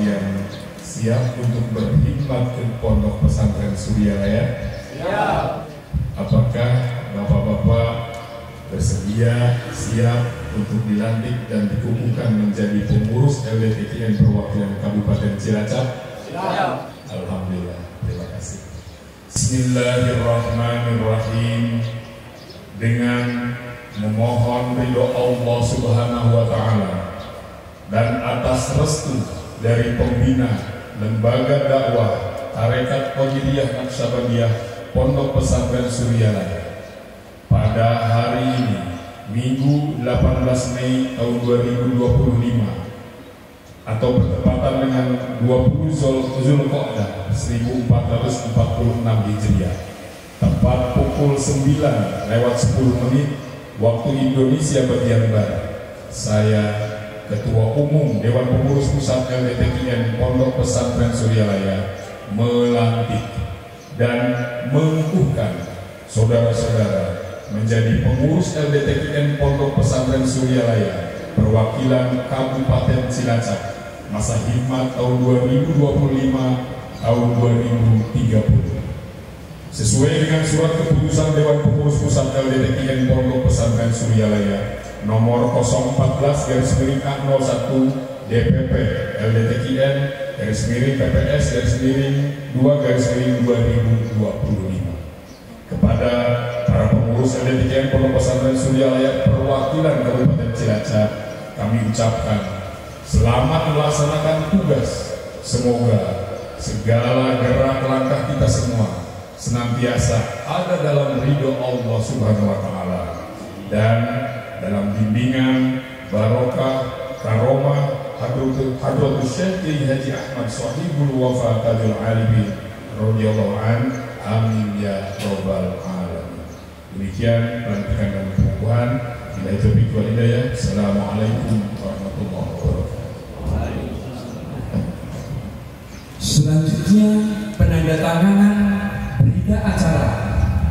sekalian siap untuk berkhidmat ke Pondok Pesantren Suryalaya? Siap. Apakah Bapak-bapak bersedia siap untuk dilantik dan dikukuhkan menjadi pengurus LDTKN perwakilan Kabupaten Cilacap? Siap. Alhamdulillah, terima kasih. Bismillahirrahmanirrahim. Dengan memohon ridho Allah Subhanahu wa Ta'ala dan atas restu dari pembina Lembaga Dakwah Tarekat Qadiriyah Naqsyabandiyah Pondok Pesantren Suryalaya, pada hari ini Minggu 18 Mei tahun 2025 atau bertepatan dengan 20 Zulqa'dah 1446 Hijriah, tepat pukul 9:10 waktu Indonesia bagian Barat, saya Ketua Umum Dewan Pengurus Pusat LDTKN Pondok Pesantren Suryalaya melantik dan mengukuhkan saudara-saudara menjadi pengurus LDTKN Pondok Pesantren Suryalaya perwakilan Kabupaten Cilacap masa hikmat tahun 2025 tahun 2030. Sesuai dengan surat keputusan Dewan Pengurus Pusat LDTKN Pondok Pesantren Suryalaya nomor 014/01 DPP LDTKN /PPS/2/2025 kepada para pengurus LDTKN Pondok Pesantren Suryalaya perwakilan Kabupaten Cilacap, kami ucapkan selamat melaksanakan tugas. Semoga segala gerak langkah kita semua senantiasa ada dalam ridho Allah Subhanahu wa Ta'ala dan dalam bimbingan barokah karomah Hadratul Syekh Haji Ahmad Shahibul Wafa Tajul Alimin radhiyallahu an. Amin ya rabbal alamin. Demikian pelantikan dan pengukuhan. Bila itu wal hidayah. Assalamualaikum warahmatullahi wabarakatuh. Selanjutnya penandatanganan berita acara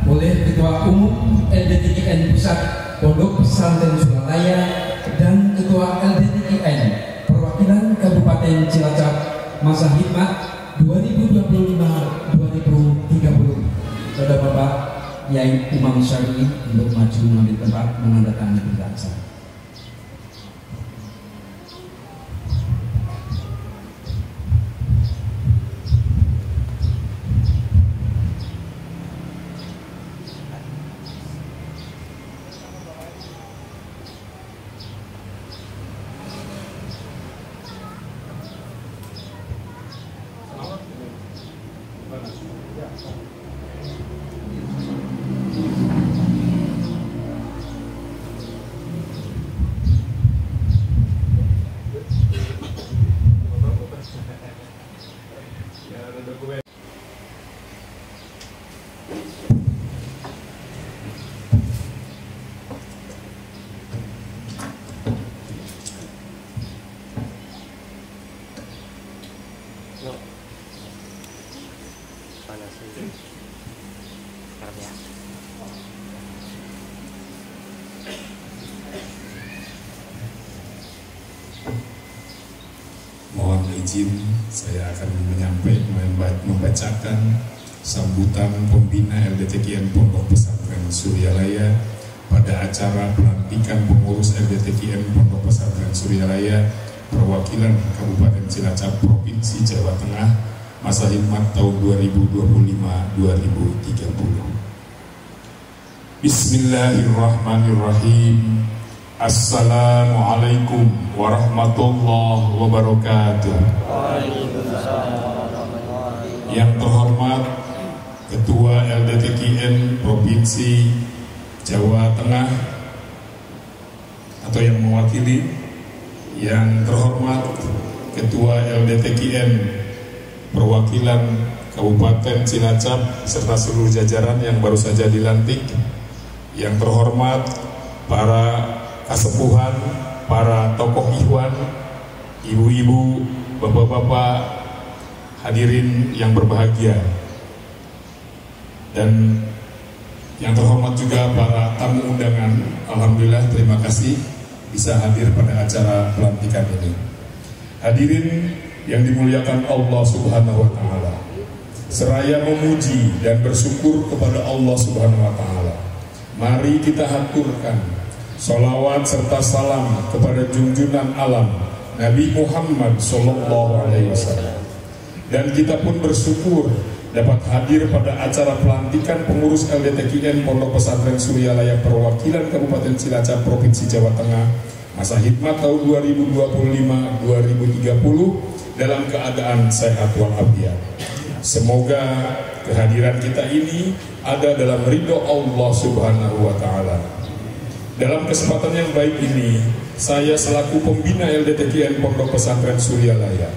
oleh Ketua Umum LDTKN Pusat Pondok Pesantren Suryalaya dan Ketua LDTKN perwakilan Kabupaten Cilacap masa hikmat 2025-2030. Saudara-bapak Yai Imam Syar'i untuk maju mengambil tempat menandatangani berita acara. Mohon izin, saya akan membacakan sambutan pembina LDTKN Pondok Pesantren Suryalaya pada acara pelantikan pengurus LDTKN Pondok Pesantren Suryalaya perwakilan Kabupaten Cilacap Provinsi Jawa Tengah masa hikmat tahun 2025-2030. Bismillahirrahmanirrahim. Assalamualaikum warahmatullahi wabarakatuh. Yang terhormat Ketua LDTKN Provinsi Jawa Tengah atau yang mewakili, yang terhormat Ketua LDTKN perwakilan Kabupaten Cilacap serta seluruh jajaran yang baru saja dilantik, yang terhormat para kasepuhan, para tokoh ikhwan, ibu-ibu, bapak-bapak, hadirin yang berbahagia, dan yang terhormat juga para tamu undangan. Alhamdulillah, terima kasih bisa hadir pada acara pelantikan ini. Hadirin yang dimuliakan Allah Subhanahu wa Ta'ala, seraya memuji dan bersyukur kepada Allah Subhanahu wa Ta'ala, mari kita haturkan sholawat serta salam kepada junjungan alam Nabi Muhammad Sallallahu Alaihi Wasallam. Dan kita pun bersyukur dapat hadir pada acara pelantikan pengurus LDTKIN Pondok Pesantren Suryalaya Perwakilan Kabupaten Cilacap Provinsi Jawa Tengah masa hikmat tahun 2025-2030 dalam keadaan sehat walafiat. Semoga kehadiran kita ini ada dalam ridho Allah Subhanahu wa Ta'ala. Dalam kesempatan yang baik ini, saya selaku pembina LDTKIN Pondok Pesantren Suryalaya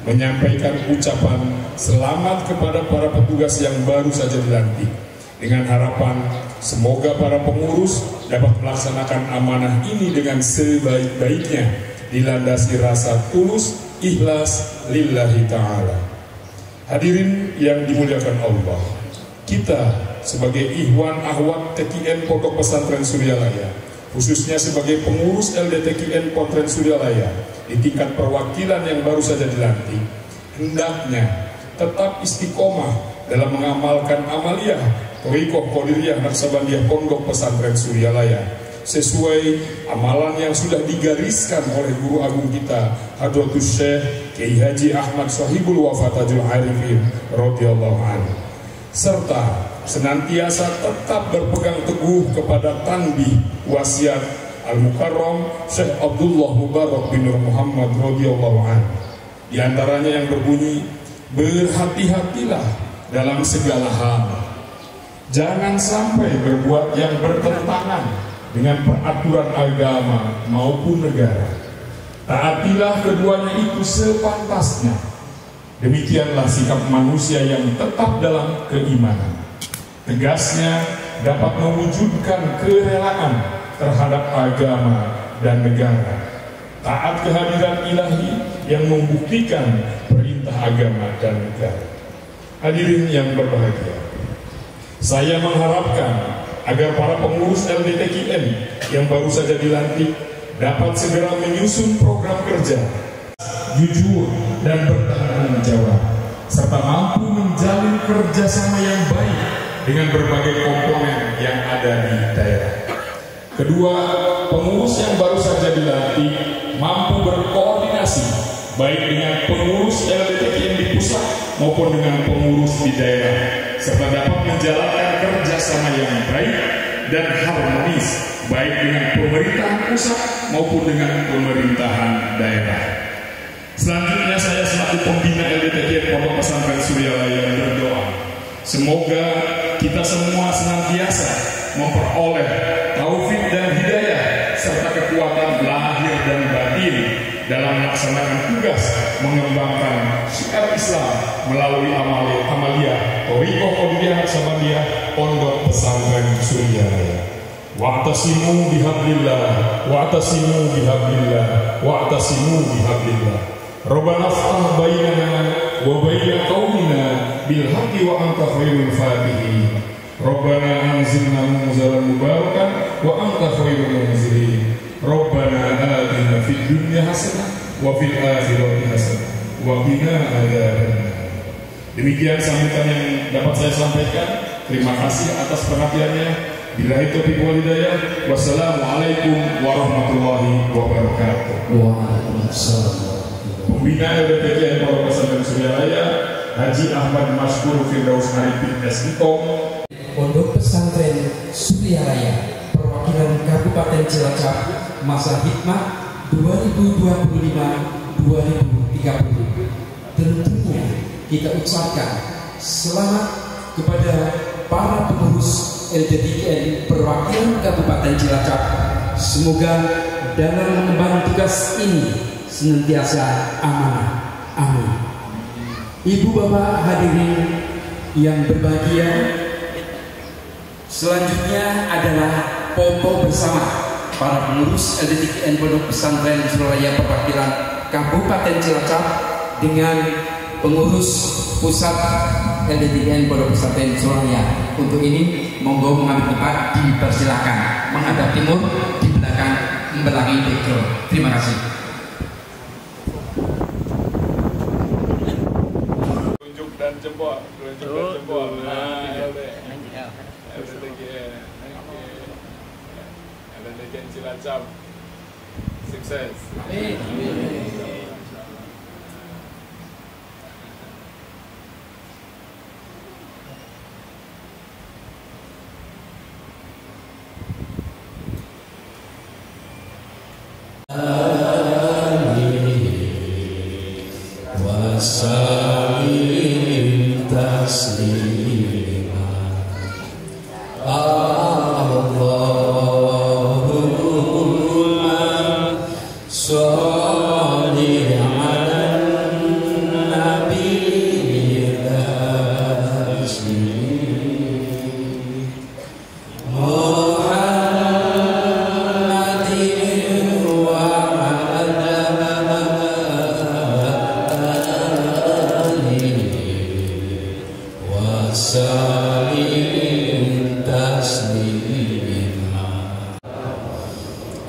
menyampaikan ucapan selamat kepada para petugas yang baru saja dilantik, dengan harapan semoga para pengurus dapat melaksanakan amanah ini dengan sebaik-baiknya, dilandasi rasa tulus ikhlas lillahi ta'ala. Hadirin yang dimuliakan Allah, kita sebagai ikhwan ahwat TKIN Pondok Pesantren Suryalaya, khususnya sebagai pengurus LDTKIN Pesantren Suryalaya di tingkat perwakilan yang baru saja dilantik, hendaknya tetap istiqomah dalam mengamalkan amaliyah Thariqah Qadiriyah Naqsabandiyah Pondok Pesantren Suryalaya sesuai amalan yang sudah digariskan oleh guru agung kita Hadratus Syekh Kiai Haji Ahmad Shahibul Wafa Tajul Arifin radhiyallahu anhu, serta senantiasa tetap berpegang teguh kepada tanbih wasiat Al-Mukarram Syekh Abdullah Mubarak bin Nur Muhammad radhiyallahu anhu, di antaranya yang berbunyi, berhati-hatilah dalam segala hal, jangan sampai berbuat yang bertentangan dengan peraturan agama maupun negara. Taatilah keduanya itu sepantasnya. Demikianlah sikap manusia yang tetap dalam keimanan. Tegasnya dapat mewujudkan kerelaan terhadap agama dan negara. Taat kehadiran ilahi yang membuktikan perintah agama dan negara. Hadirin yang berbahagia, saya mengharapkan agar para pengurus LDTKIN yang baru saja dilantik dapat segera menyusun program kerja jujur dan bertanggung jawab, serta mampu menjalin kerjasama yang baik dengan berbagai komponen yang ada di daerah. Kedua, pengurus yang baru saja dilantik mampu berkoordinasi baik dengan pengurus LDTKIN di pusat maupun dengan pengurus di daerah, serta dapat menjalankan kerjasama yang baik dan harmonis baik dengan pemerintahan pusat maupun dengan pemerintahan daerah. Selanjutnya saya selaku pembina LDTKIN Pondok Pesantren Suryalaya berdoa semoga kita semua senantiasa memperoleh taufik dan hidayah serta kekuatan lahir dan batin dalam melaksanakan tugas mengembangkan syiar Islam melalui amaliyah Thariqah Qadiriyah Naqsabandiyah Pondok Pesantren Suryalaya. Wa'tasimu bihablillah, wa'tasimu bihablillah, wa'tasimu bihablillah. Rabbana ftah bainana wa baina qaumina bil haqqi wa anta khairul fatihin. Rabbana anzilna munzalan mubarakan wa anta khairul munzilin. Rabbana atina fid dunya hasanah wa fil akhirati hasanah wa qina adzabannar. Demikian sambutan yang dapat saya sampaikan. Terima kasih atas perhatiannya. Billahi taufiq wal hidayah. Wassalamualaikum warahmatullahi wabarakatuh. Waalaikumsalam. Pembina LDTKIN Pondok Pesantren Suryalaya Haji Ahmad Mashkur Firdaus Arifin SIKOM, Pondok Pesantren Suryalaya Perwakilan Kabupaten Cilacap masa hikmat 2025-2030. Tentunya kita ucapkan selamat kepada para pengurus LDTKIN Perwakilan Kabupaten Cilacap. Semoga dalam mengemban tugas ini senantiasa amanah. Amin. Ibu bapak hadirin yang berbahagia, selanjutnya adalah foto bersama para pengurus LDTKIN Pondok Pesantren Suryalaya Perwakilan Kabupaten Cilacap dengan pengurus pusat LDTKIN Pondok Pesantren Suryalaya. Untuk ini monggo mengambil tempat, dipersilakan menghadap timur di belakang membelangi background. Terima kasih. dan jempol, jempol. Nah, tinggal deh. Ada lagi Cilacap. Sukses.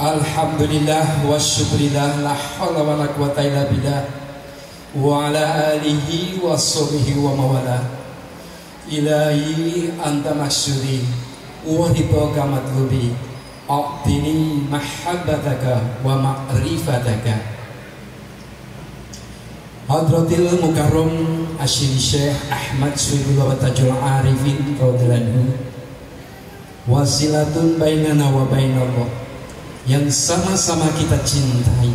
Alhamdulillah wa syukurillah la hawla wa la quwata illa billah wa ala alihi wa sahbihi wa mawala. Ilahi anta masyuri wa ridha matlubi a'tini mahabbataka wa ma'rifataka. Hadratil Mukarram Asyid Syekh Ahmad Suhaibullah Tajul Arifin radhiyallahu wasilatun bainana wa bainallah, yang sama-sama kita cintai,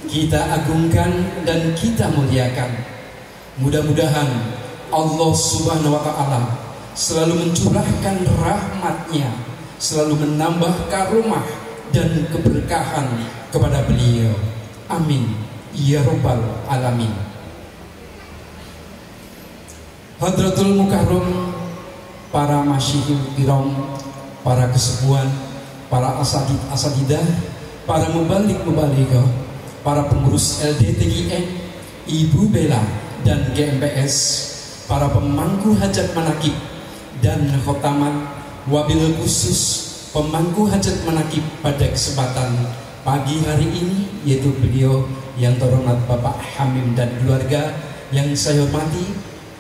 kita agungkan dan kita muliakan. Mudah-mudahan Allah Subhanahu wa Ta'ala selalu mencurahkan rahmatnya, selalu menambah karomah dan keberkahan kepada beliau. Amin ya Rabbal Alamin. Hadratul Mukarram, para masyikhul kiram, para kesepuhan, para asadidah, para mubalik-mubaligah, para pengurus LDTGN, Ibu Bella dan GMPS, para pemangku hajat manakib dan khotaman, wabil khusus pemangku hajat manakib pada kesempatan pagi hari ini, yaitu beliau yang terhormat Bapak Hamim dan keluarga yang saya hormati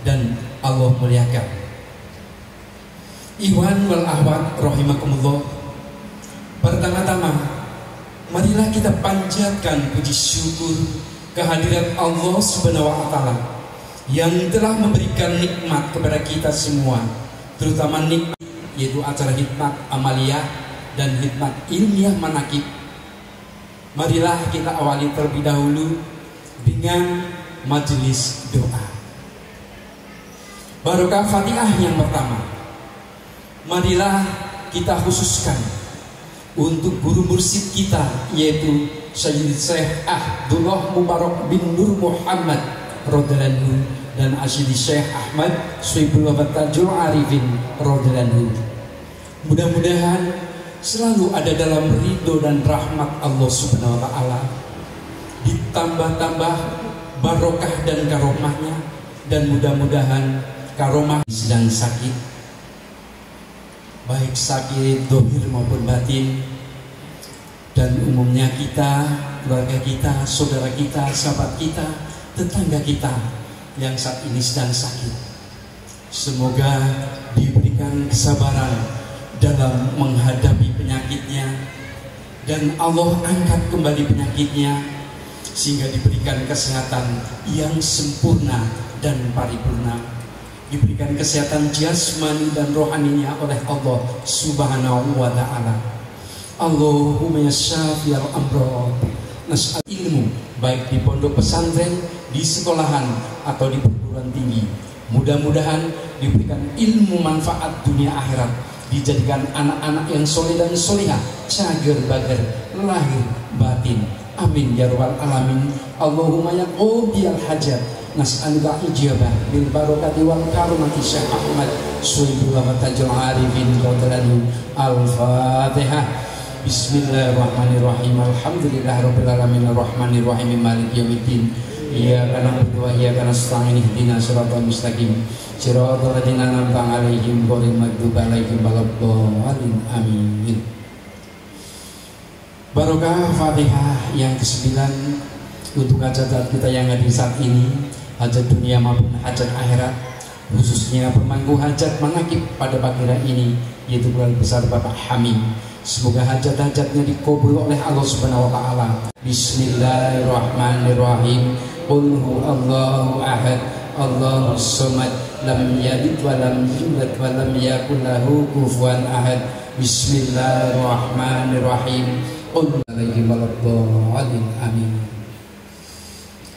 dan Allah muliakan. Ikhwan wal akhwat rahimakumullah. Pertama-tama, marilah kita panjatkan puji syukur kehadirat Allah Subhanahu wa Ta'ala yang telah memberikan nikmat kepada kita semua, terutama nikmat yaitu acara hikmat amaliyah dan hikmat ilmiah manakib. Marilah kita awali terlebih dahulu dengan majelis doa. Barokah Fatihah yang pertama, marilah kita khususkan untuk guru mursyid kita, yaitu Sayyid Syekh Abdullah Mubarak bin Nur Muhammad radhiyallahu dan Asyid Syekh Ahmad Suhaibullah Tajul Arifin radhiyallahu. Mudah-mudahan selalu ada dalam ridho dan rahmat Allah Subhanahu wa Ta'ala, ditambah-tambah barokah dan karomahnya, dan mudah-mudahan karomah sedang sakit, baik sakit dohir maupun batin, dan umumnya kita, keluarga kita, saudara kita, sahabat kita, tetangga kita yang saat ini sedang sakit. Semoga diberikan kesabaran dalam menghadapi penyakitnya, dan Allah angkat kembali penyakitnya sehingga diberikan kesehatan yang sempurna dan paripurna, diberikan kesehatan jasmani dan rohaninya oleh Allah Subhanahu wa Ta'ala. Allahumma ya syafiyal amrad, nas'al ilmu baik di pondok pesantren, di sekolahan atau di perguruan tinggi. Mudah-mudahan diberikan ilmu manfaat dunia akhirat, dijadikan anak-anak yang soleh dan solihah, cager bager lahir batin. Amin ya rabbal alamin. Allahumma ya qadiyal hajat, nas'aluka ijabah bil barakati wal karomati Syekh Ahmad Suhaibullah Tajul Arifin radhiyallahu. Al-Fatihah. Bismillahirrahmanirrahim. Alhamdulillahirabbil alamin arrahmanir rahim maliki yaumiddin. Iyyaka na'budu wa iyyaka nasta'in ihdinas siratal mustaqim siratal ladzina an'amta 'alaihim ghairil maghdubi 'alaihim waladdallin. Amin. Barokah Fatihah yang ke-9 untuk hajat kita yang hadir saat ini, hajat dunia maupun hajat akhirat, khususnya pemangku hajat manakib pada pagi ini, yaitu keluarga besar Bapak Hamim. Semoga hajat-hajatnya dikabul oleh Allah Subhanahu wa taala. Bismillahirrahmanirrahim. Qul huwallahu ahad, Allahus samad, lam yalid wa lam yulad wa lam yakul lahu kufuwan ahad. Bismillahirrahmanirrahim. Qul alaihi waladhdallin. Amin.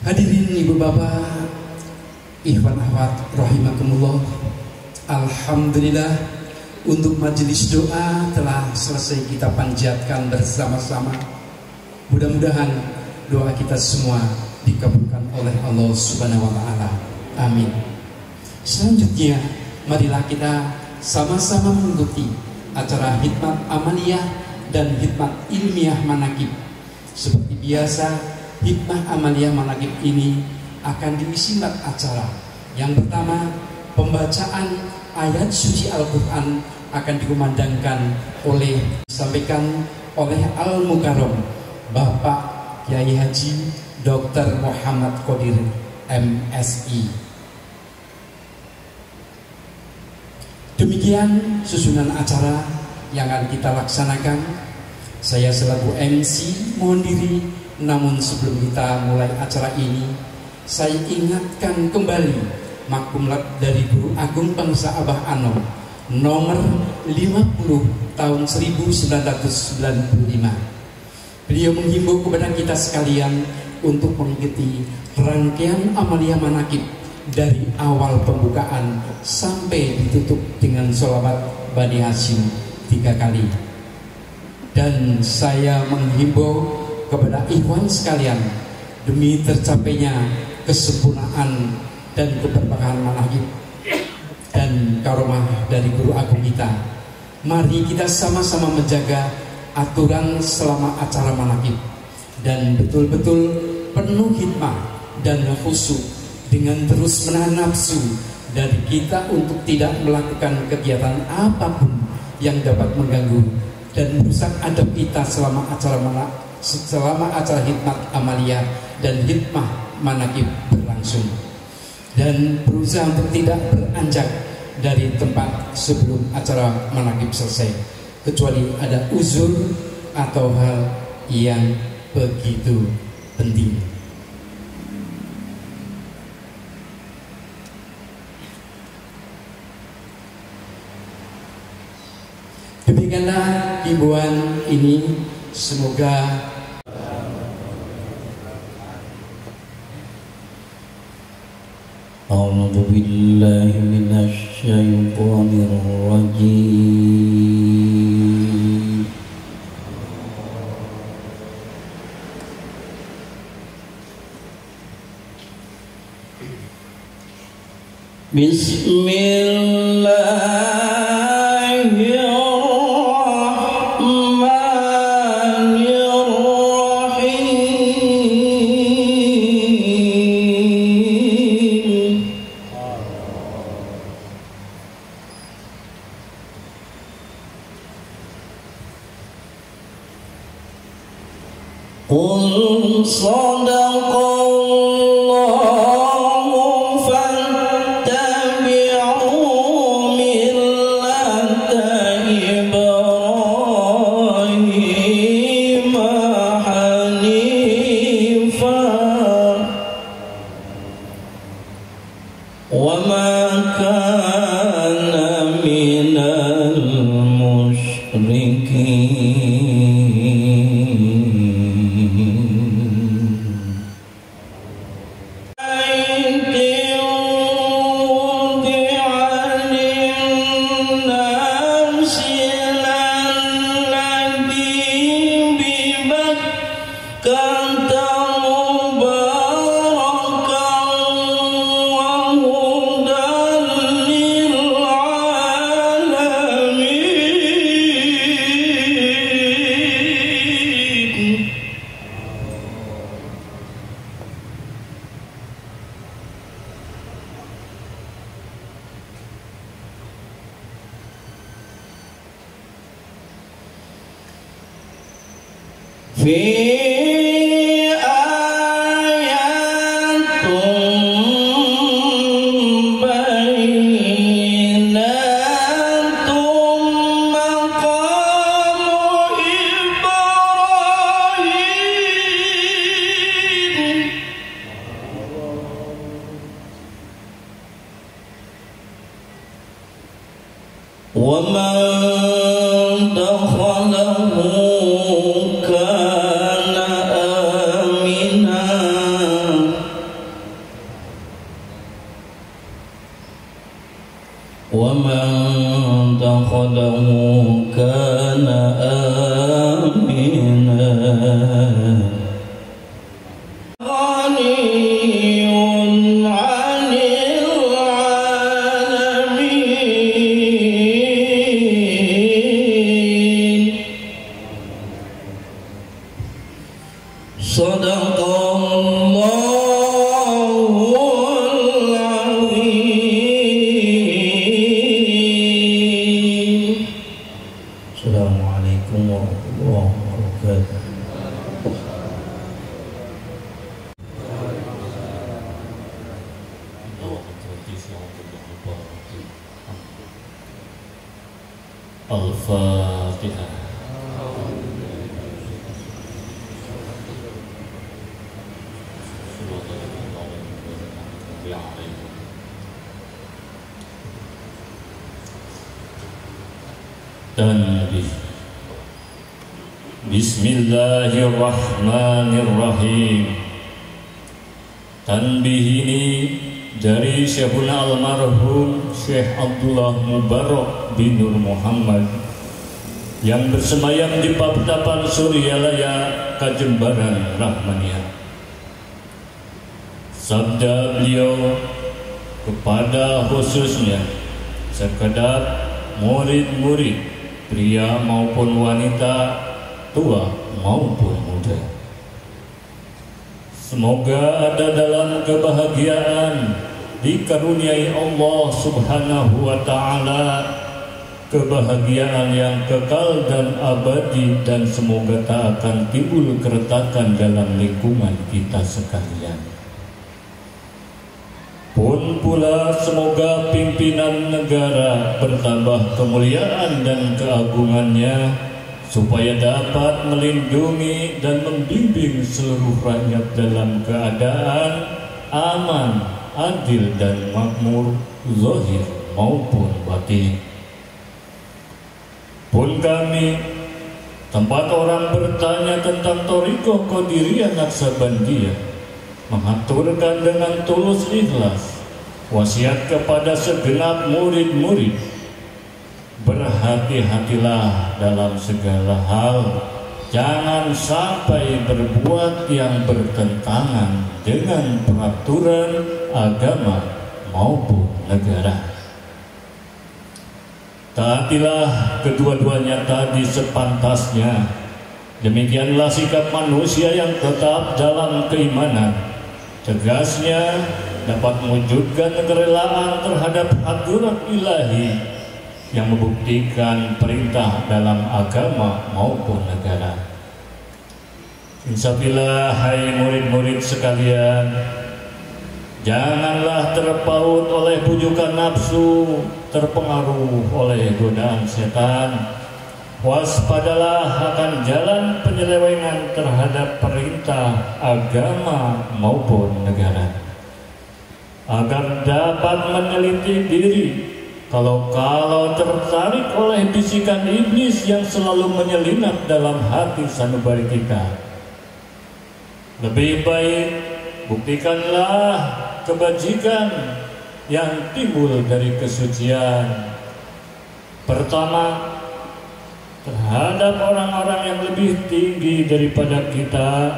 Hadirin ibu bapak, ikhwan akhwat rahimakumullah. Alhamdulillah, untuk majelis doa telah selesai kita panjatkan bersama-sama. Mudah-mudahan doa kita semua dikabulkan oleh Allah Subhanahu wa taala. Amin. Selanjutnya, marilah kita sama-sama mengikuti acara hikmat amaliyah dan hikmat ilmiah manakib. Seperti biasa, hikmah amaliyah manakib ini akan diisi acara. Yang pertama, pembacaan ayat suci Al-Quran akan dikumandangkan disampaikan oleh Al-Mukarram Bapak Kiai Haji Dr. Muhammad Qadir MSI. Demikian susunan acara yang akan kita laksanakan. Saya selaku MC mohon diri, namun sebelum kita mulai acara ini, saya ingatkan kembali makulat dari Guru Agung Bangsa Abah Anom nomor 50 tahun 1995. Beliau menghimbau kepada kita sekalian untuk mengikuti rangkaian amaliyah manakib dari awal pembukaan sampai ditutup dengan sholawat Bani Hashim 3 kali. Dan saya menghimbau kepada ikhwan sekalian, demi tercapainya kesempurnaan dan keberkahan manakib dan karomah dari Guru Agung kita, mari kita sama-sama menjaga aturan selama acara manakib dan betul-betul penuh hikmah dan khusyuk, dengan terus menahan nafsu dari kita untuk tidak melakukan kegiatan apapun yang dapat mengganggu dan merusak adab kita selama acara hikmat amaliyah dan hikmah manakib berlangsung, dan berusaha untuk tidak beranjak dari tempat sebelum acara manakib selesai, kecuali ada uzur atau hal yang begitu penting. Demikianlah himbauan ini, semoga A'udzu billahi minasy syaithanir rajim. Qul sadaqallahu fattabi'u millata Ibrahim hanifan wa ma kana minal musyrikin. Fi ayatun ومن دخله كان آمنا ومن دخله كان آمنا غني عن العالمين صدق الله العظيم. Assalamualaikum warahmatullahi wabarakatuh. Al-Fatihah. Tanbih. Bismillahirrahmanirrahim. Tanbih ini dari Syekhuna almarhum Syekh Abdullah Mubarak bin Nur Muhammad yang bersemayam di Paptapan Suryalaya, Kajembaran, Rahmaniah. Sabda beliau kepada khususnya sekedar murid-murid pria maupun wanita, tua maupun muda. Semoga ada dalam kebahagiaan, dikaruniai Allah Subhanahu wa ta'ala kebahagiaan yang kekal dan abadi, dan semoga tak akan timbul keretakan dalam lingkungan kita sekalian. Pun pula semoga pimpinan negara bertambah kemuliaan dan keagungannya, supaya dapat melindungi dan membimbing seluruh rakyat dalam keadaan aman, adil dan makmur, zahir maupun batin. Pun kami, tempat orang bertanya tentang Thariqah Qadiriyah Naqsabandiyah, mengaturkan dengan tulus ikhlas wasiat kepada segenap murid-murid, berhati-hatilah dalam segala hal, jangan sampai berbuat yang bertentangan dengan peraturan agama maupun negara. Taatilah kedua-duanya tadi sepantasnya. Demikianlah sikap manusia yang tetap dalam keimanan. Tegasnya dapat mewujudkan kerelaan terhadap aturan ilahi yang membuktikan perintah dalam agama maupun negara. Insyaallah, hai murid-murid sekalian, janganlah terpaut oleh bujukan nafsu, terpengaruh oleh godaan setan. Waspadalah akan jalan penyelewengan terhadap perintah agama maupun negara, agar dapat meneliti diri kalau tertarik oleh bisikan iblis yang selalu menyelinap dalam hati sanubari kita. Lebih baik buktikanlah kebajikan yang timbul dari kesucian. Pertama, terhadap orang-orang yang lebih tinggi daripada kita,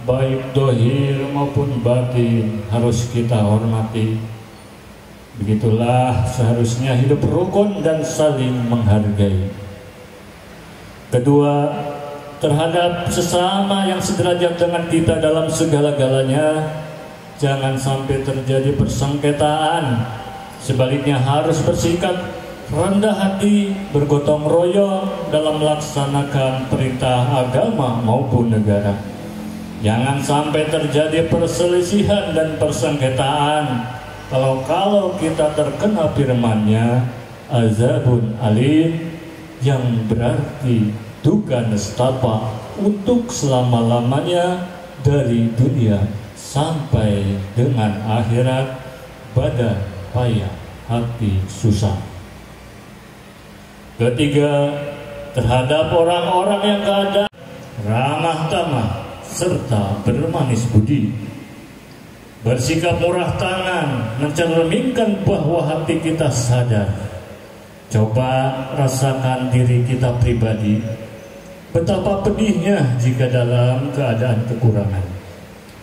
baik dohir maupun batin, harus kita hormati. Begitulah seharusnya hidup rukun dan saling menghargai. Kedua, terhadap sesama yang sederajat dengan kita dalam segala-galanya, jangan sampai terjadi persengketaan. Sebaliknya harus bersikap rendah hati, bergotong royong dalam melaksanakan perintah agama maupun negara. Jangan sampai terjadi perselisihan dan persengketaan. Kalau kita terkena firman-Nya, azabun alim, yang berarti duka nestapa untuk selama-lamanya dari dunia sampai dengan akhirat, badan payah hati susah. Ketiga, terhadap orang-orang yang keadaan ramah tamah serta bermanis budi. Bersikap murah tangan mencerminkan bahwa hati kita sadar. Coba rasakan diri kita pribadi, betapa pedihnya jika dalam keadaan kekurangan.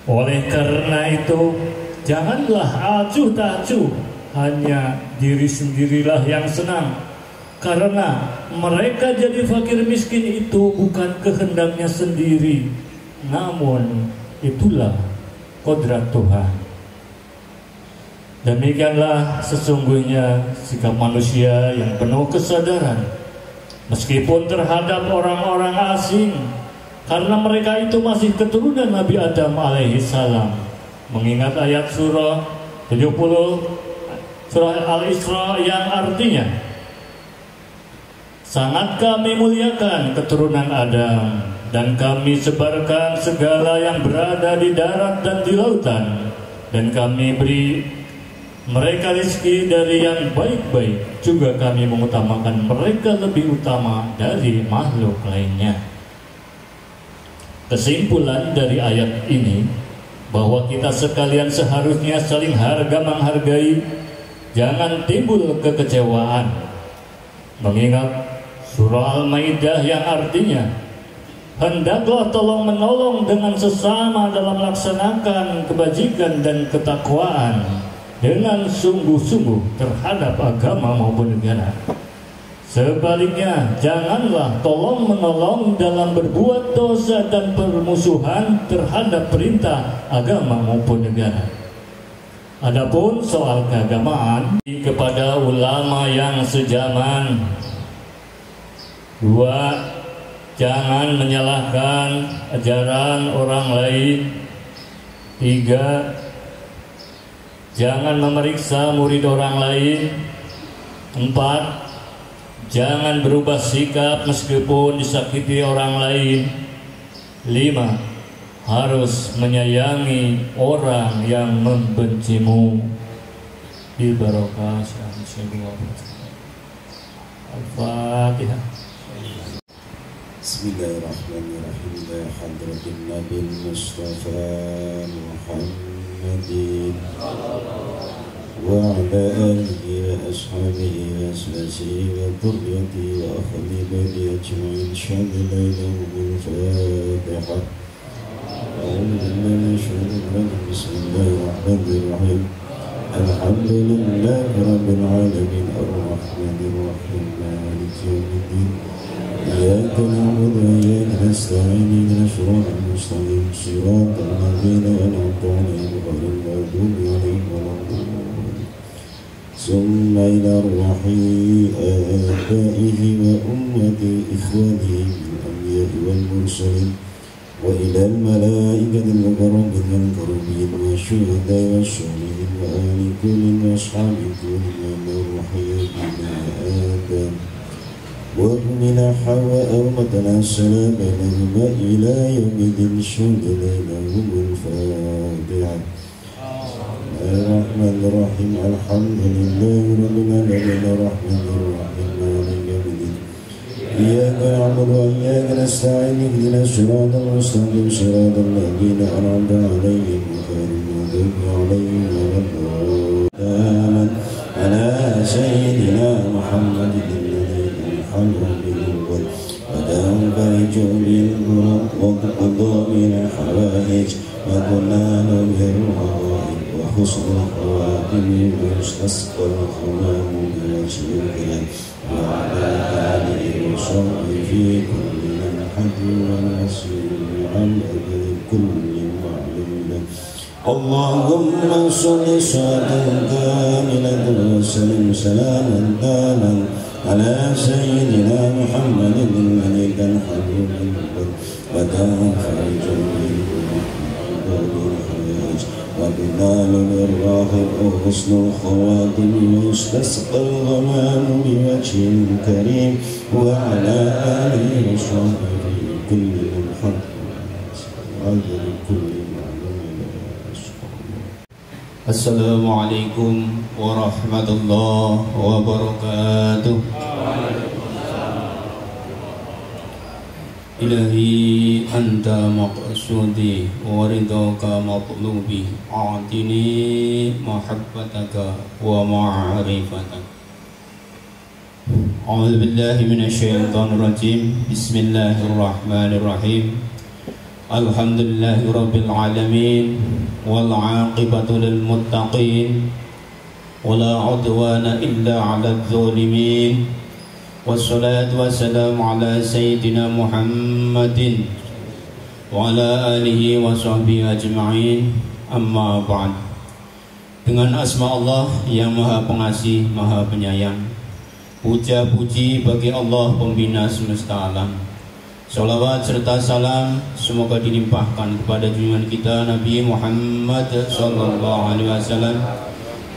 Oleh karena itu, janganlah acuh tak acuh, hanya diri sendirilah yang senang. Karena mereka jadi fakir miskin itu bukan kehendaknya sendiri, namun itulah kodrat Tuhan. Demikianlah sesungguhnya sikap manusia yang penuh kesadaran, meskipun terhadap orang-orang asing, karena mereka itu masih keturunan Nabi Adam alaihi salam. Mengingat ayat surah 70 surah Al-Isra yang artinya, sangat kami muliakan keturunan Adam, dan kami sebarkan segala yang berada di darat dan di lautan, dan kami beri mereka rezeki dari yang baik-baik, juga kami mengutamakan mereka lebih utama dari makhluk lainnya. Kesimpulan dari ayat ini, bahwa kita sekalian seharusnya saling harga menghargai, jangan timbul kekecewaan. Mengingat surah Al-Maidah yang artinya, hendaklah tolong menolong dengan sesama dalam melaksanakan kebajikan dan ketakwaan dengan sungguh-sungguh terhadap agama maupun negara. Sebaliknya, janganlah tolong menolong dalam berbuat dosa dan permusuhan terhadap perintah agama maupun negara. Adapun soal keagamaan kepada ulama yang sejaman, 2. Jangan menyalahkan ajaran orang lain. 3. Jangan memeriksa murid orang lain. 4. Jangan berubah sikap meskipun disakiti orang lain. 5. Harus menyayangi orang yang membencimu. Bil barokah Al-Fatihah. Bismillahirrahmanirrahim. Ya hadratin Nabi Mustafa Muhammadin wa ala alihi wa ashabihi wa asbasihi wa dhurriyyatihi wa ahli baiti ajma'in. Al-Fatihah. Bismillahirrahmanirrahim. Alhamdulillahi rabbil alamin ar-rahmanir rahim maliki yaumiddin. إياك نعبد وإياك نستعين اهدنا الصراط المستقيم صراط الذين أنعمت عليهم غير المغضوب عليهم ولا الضالين. ثم إلى أرواح آبائه وأمته إخوانه من الأنبياء والمرسلين وإلى الملائكة المقربين والكريمين والشهداء والصالحين وآل كل وأصحاب كل من روح بنا آدم ومن حواء أمتنا السلام بينهما إلى يوم الدين شهد لهم الفاتحة. الرحمن الرحيم الحمد لله رب العالمين الرحمن الرحيم مالك يوم الدين إياك نعبد وإياك نستعين اهدنا الصراط المستقيم صراط الذين أنعمت عليهم غير المغضوب عليهم ولا الضالين. على سيدنا محمد ودام فرج بالقرب وقضى من الحوائج وكنا نبهر الغائب وحسن الخواتم واستسقى الخمام بوجه الكريم وعلى آله وصحبه في كل لمحة ونسير عن أجل كل معلوم. اللهم صل صلاة كاملة وسلم سلاما تاما على سيدنا محمد الملك الحبيب وتنفرج منه الحوائج وتنال بالراغب وحسن الخواتم ويستسقى الغمام بوجه كريم وعلى آله وصحبه في كل منحط وعلى كل معلوم. Assalamualaikum warahmatullahi wabarakatuh. إلهي أنت مقصودي ورضاك مطلوبي أعطني محبتك ومعرفتك. أعوذ بالله من الشيطان الرجيم. بسم الله الرحمن الرحيم. الحمد لله رب العالمين والعاقبة للمتقين ولا عدوان إلا على الظالمين والصلاة والسلام على سيدنا محمد وعلى آله وصحبه أجمعين. Amma ba'd. Dengan asma Allah yang maha pengasih, maha penyayang, puja puji bagi Allah pembina semesta alam. Salawat serta salam semoga dilimpahkan kepada junjungan kita Nabi Muhammad sallallahu alaihi wasallam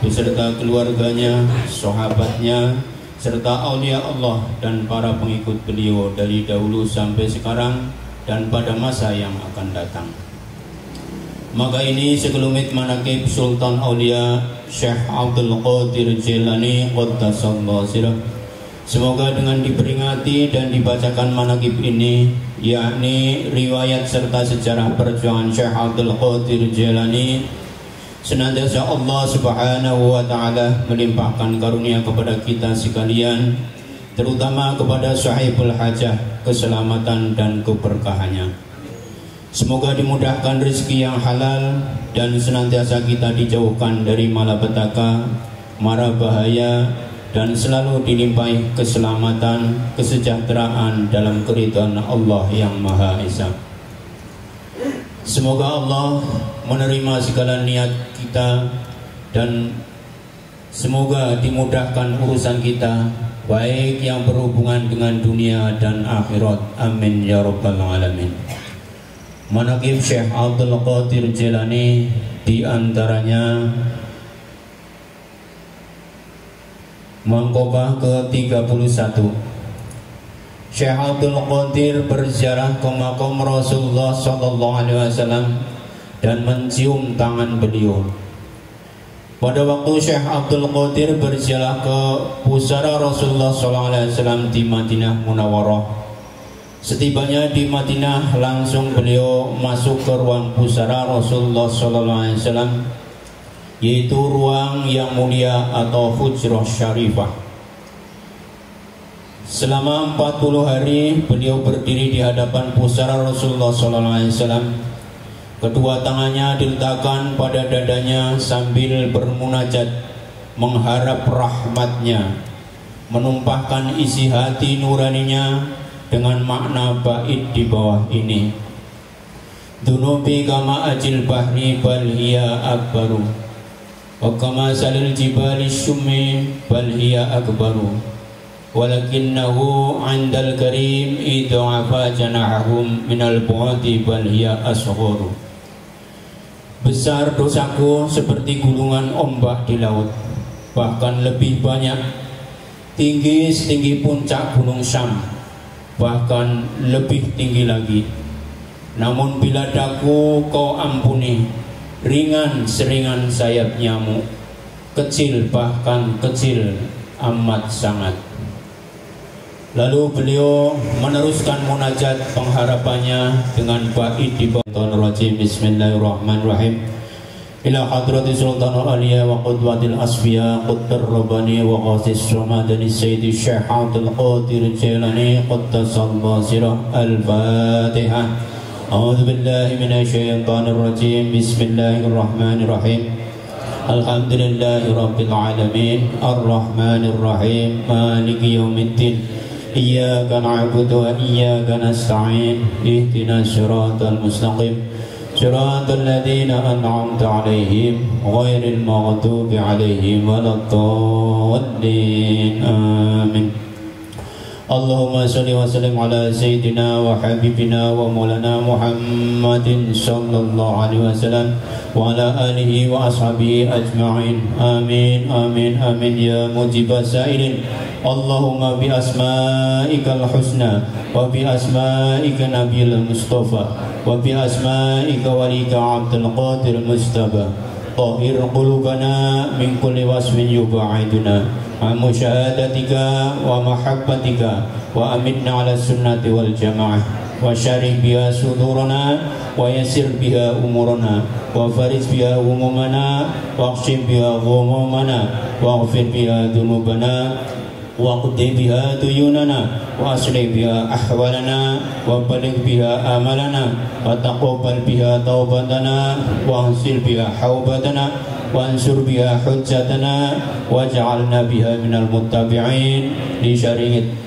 beserta keluarganya, sahabatnya, serta aulia Allah dan para pengikut beliau dari dahulu sampai sekarang dan pada masa yang akan datang. Maka ini sekelumit manaqib Sultan Aulia Syekh Abdul Qadir Jailani qaddasallahu sirah. Semoga dengan diperingati dan dibacakan manaqib ini, yakni riwayat serta sejarah perjuangan Syekh Abdul Qadir Jailani, senantiasa Allah Subhanahu wa Ta'ala melimpahkan karunia kepada kita sekalian, terutama kepada sahibul hajah, keselamatan dan keberkahannya. Semoga dimudahkan rezeki yang halal dan senantiasa kita dijauhkan dari malapetaka, mara bahaya, dan selalu dilimpahi keselamatan, kesejahteraan dalam keridhaan Allah yang Maha Esa. Semoga Allah menerima segala niat kita dan semoga dimudahkan urusan kita, baik yang berhubungan dengan dunia dan akhirat. Amin ya rabbal alamin. Manaqib Syekh Abdul Qadir Jailani diantaranya Mangkobah ke-31. Syekh Abdul Qadir berziarah ke makam Rasulullah sallallahu alaihi wasallam dan mencium tangan beliau. Pada waktu Syekh Abdul Qadir berziarah ke pusara Rasulullah sallallahu alaihi wasallam di Madinah Munawwarah, setibanya di Madinah langsung beliau masuk ke ruang pusara Rasulullah sallallahu alaihi wasallam, yaitu ruang yang mulia atau hujrah syarifah. Selama 40 hari beliau berdiri di hadapan pusara Rasulullah SAW. Kedua tangannya diletakkan pada dadanya sambil bermunajat, mengharap rahmatnya, menumpahkan isi hati nuraninya dengan makna bait di bawah ini. Dunubi kama ajil bahri bal hiya akbaru, wa kama salil jibali syummi bal hiya akbaru, walakinnahu 'indal karim idha'afa janahum minal bu'ati bal hiya asghuru. Besar dosaku seperti gulungan ombak di laut, bahkan lebih banyak, tinggi setinggi puncak gunung Syam, bahkan lebih tinggi lagi. Namun bila daku kau ampuni, ringan seringan sayap nyamuk, kecil bahkan kecil amat sangat. Lalu beliau meneruskan munajat pengharapannya dengan bait di bawah rajim. Bismillahirrahmanirrahim. Ila hadrati sultanul aliya wa qudwatil asfiya quttar rabbani wa qasis ramadani sayyidi Syekh Abdul Qadir Jailani qaddasallahu sirah. Al-Fatihah. A'udzu billahi minasyaitonir rajim. Bismillahirrahmanirrahim. Alhamdulillahi rabbil alamin arrahmanir rahim maliki yaumiddin. Iyyaka na'budu wa iyyaka nasta'in. Ihdinas siratal mustaqim. Siratal ladzina an'amta 'alaihim ghairil maghdubi 'alaihim waladdallin. Amin. Allahumma shalli wa sallim ala sayyidina wa habibina wa maulana Muhammadin sallallahu alaihi wasallam wa ala alihi wa ashabihi ajma'in. Amin amin amin ya mujibas sa'ilin. Allahumma bi asma'ikal husna wa bi asma'ika nabiyil mustafa wa bi asma'ika walika Abdul Qadir Mustafa tahhir qulubana min kulli wasmin yub'iduna musyahadatika wa mahabbatika wa amitna ala sunnati wal jamaah وشرح بها صدورنا ويسر بها أمورنا وفرج بها همومنا واكشف بها غمومنا واغفر بها ذنوبنا واقضي بها ديوننا وأصلح بها أحوالنا وبلغ بها آملنا وتقبل بها توبتنا واغسل بها حوبتنا وانصر بها حجتنا واجعلنا بها من المتبعين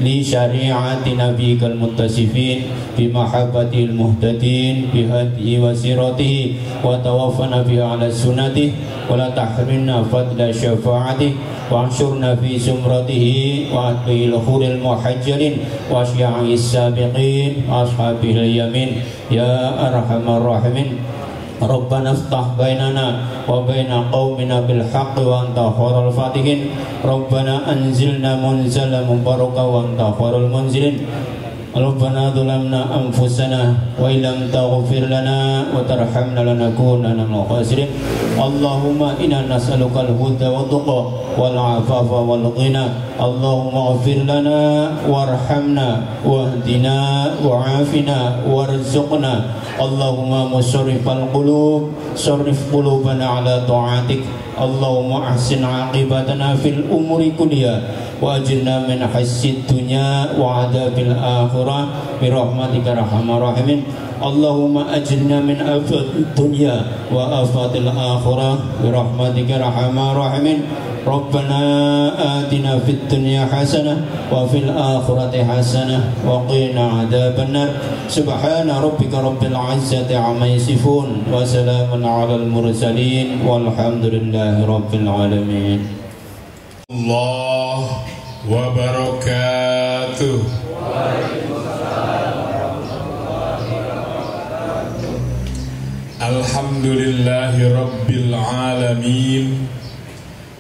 لشريعة نبيك المتصفين بمحبته المهتدين بهديه وسيرته وتوفنا بها على سنته ولا تحرمنا فضل شفاعته وانشرنا في زمرته وأدخل الخور المحجلين وأشياعه السابقين وأصحابه اليمين يا أرحم الراحمين ربنا افتح بيننا وبين قومنا بالحق وأنت خير الفاتحين ربنا أنزلنا منزلا مباركا وأنت خير المنزلين ربنا ظلمنا أنفسنا وإن لم تغفر لنا وترحمنا لنكونن من الخاسرين اللهم إنا نسألك الهدى والتقى والعفاف والغنى اللهم اغفر لنا وارحمنا واهدنا وعافنا وارزقنا اللهم مصرف القلوب صرف قلوبنا على طاعتك اللهم أحسن عاقبتنا في الأمور كلها وأجرنا من حس الدنيا وعذاب الآخرة برحمتك أرحم الراحمين اللهم أجرنا من آفات الدنيا وآفات الآخرة برحمتك أرحم الراحمين ربنا آتنا في الدنيا حسنة وفي الآخرة حسنة وقنا عذاب النار سبحان ربك رب العزة عما يصفون وسلام على المرسلين والحمد لله رب العالمين الله وبركاته. Alhamdulillahi rabbil alamin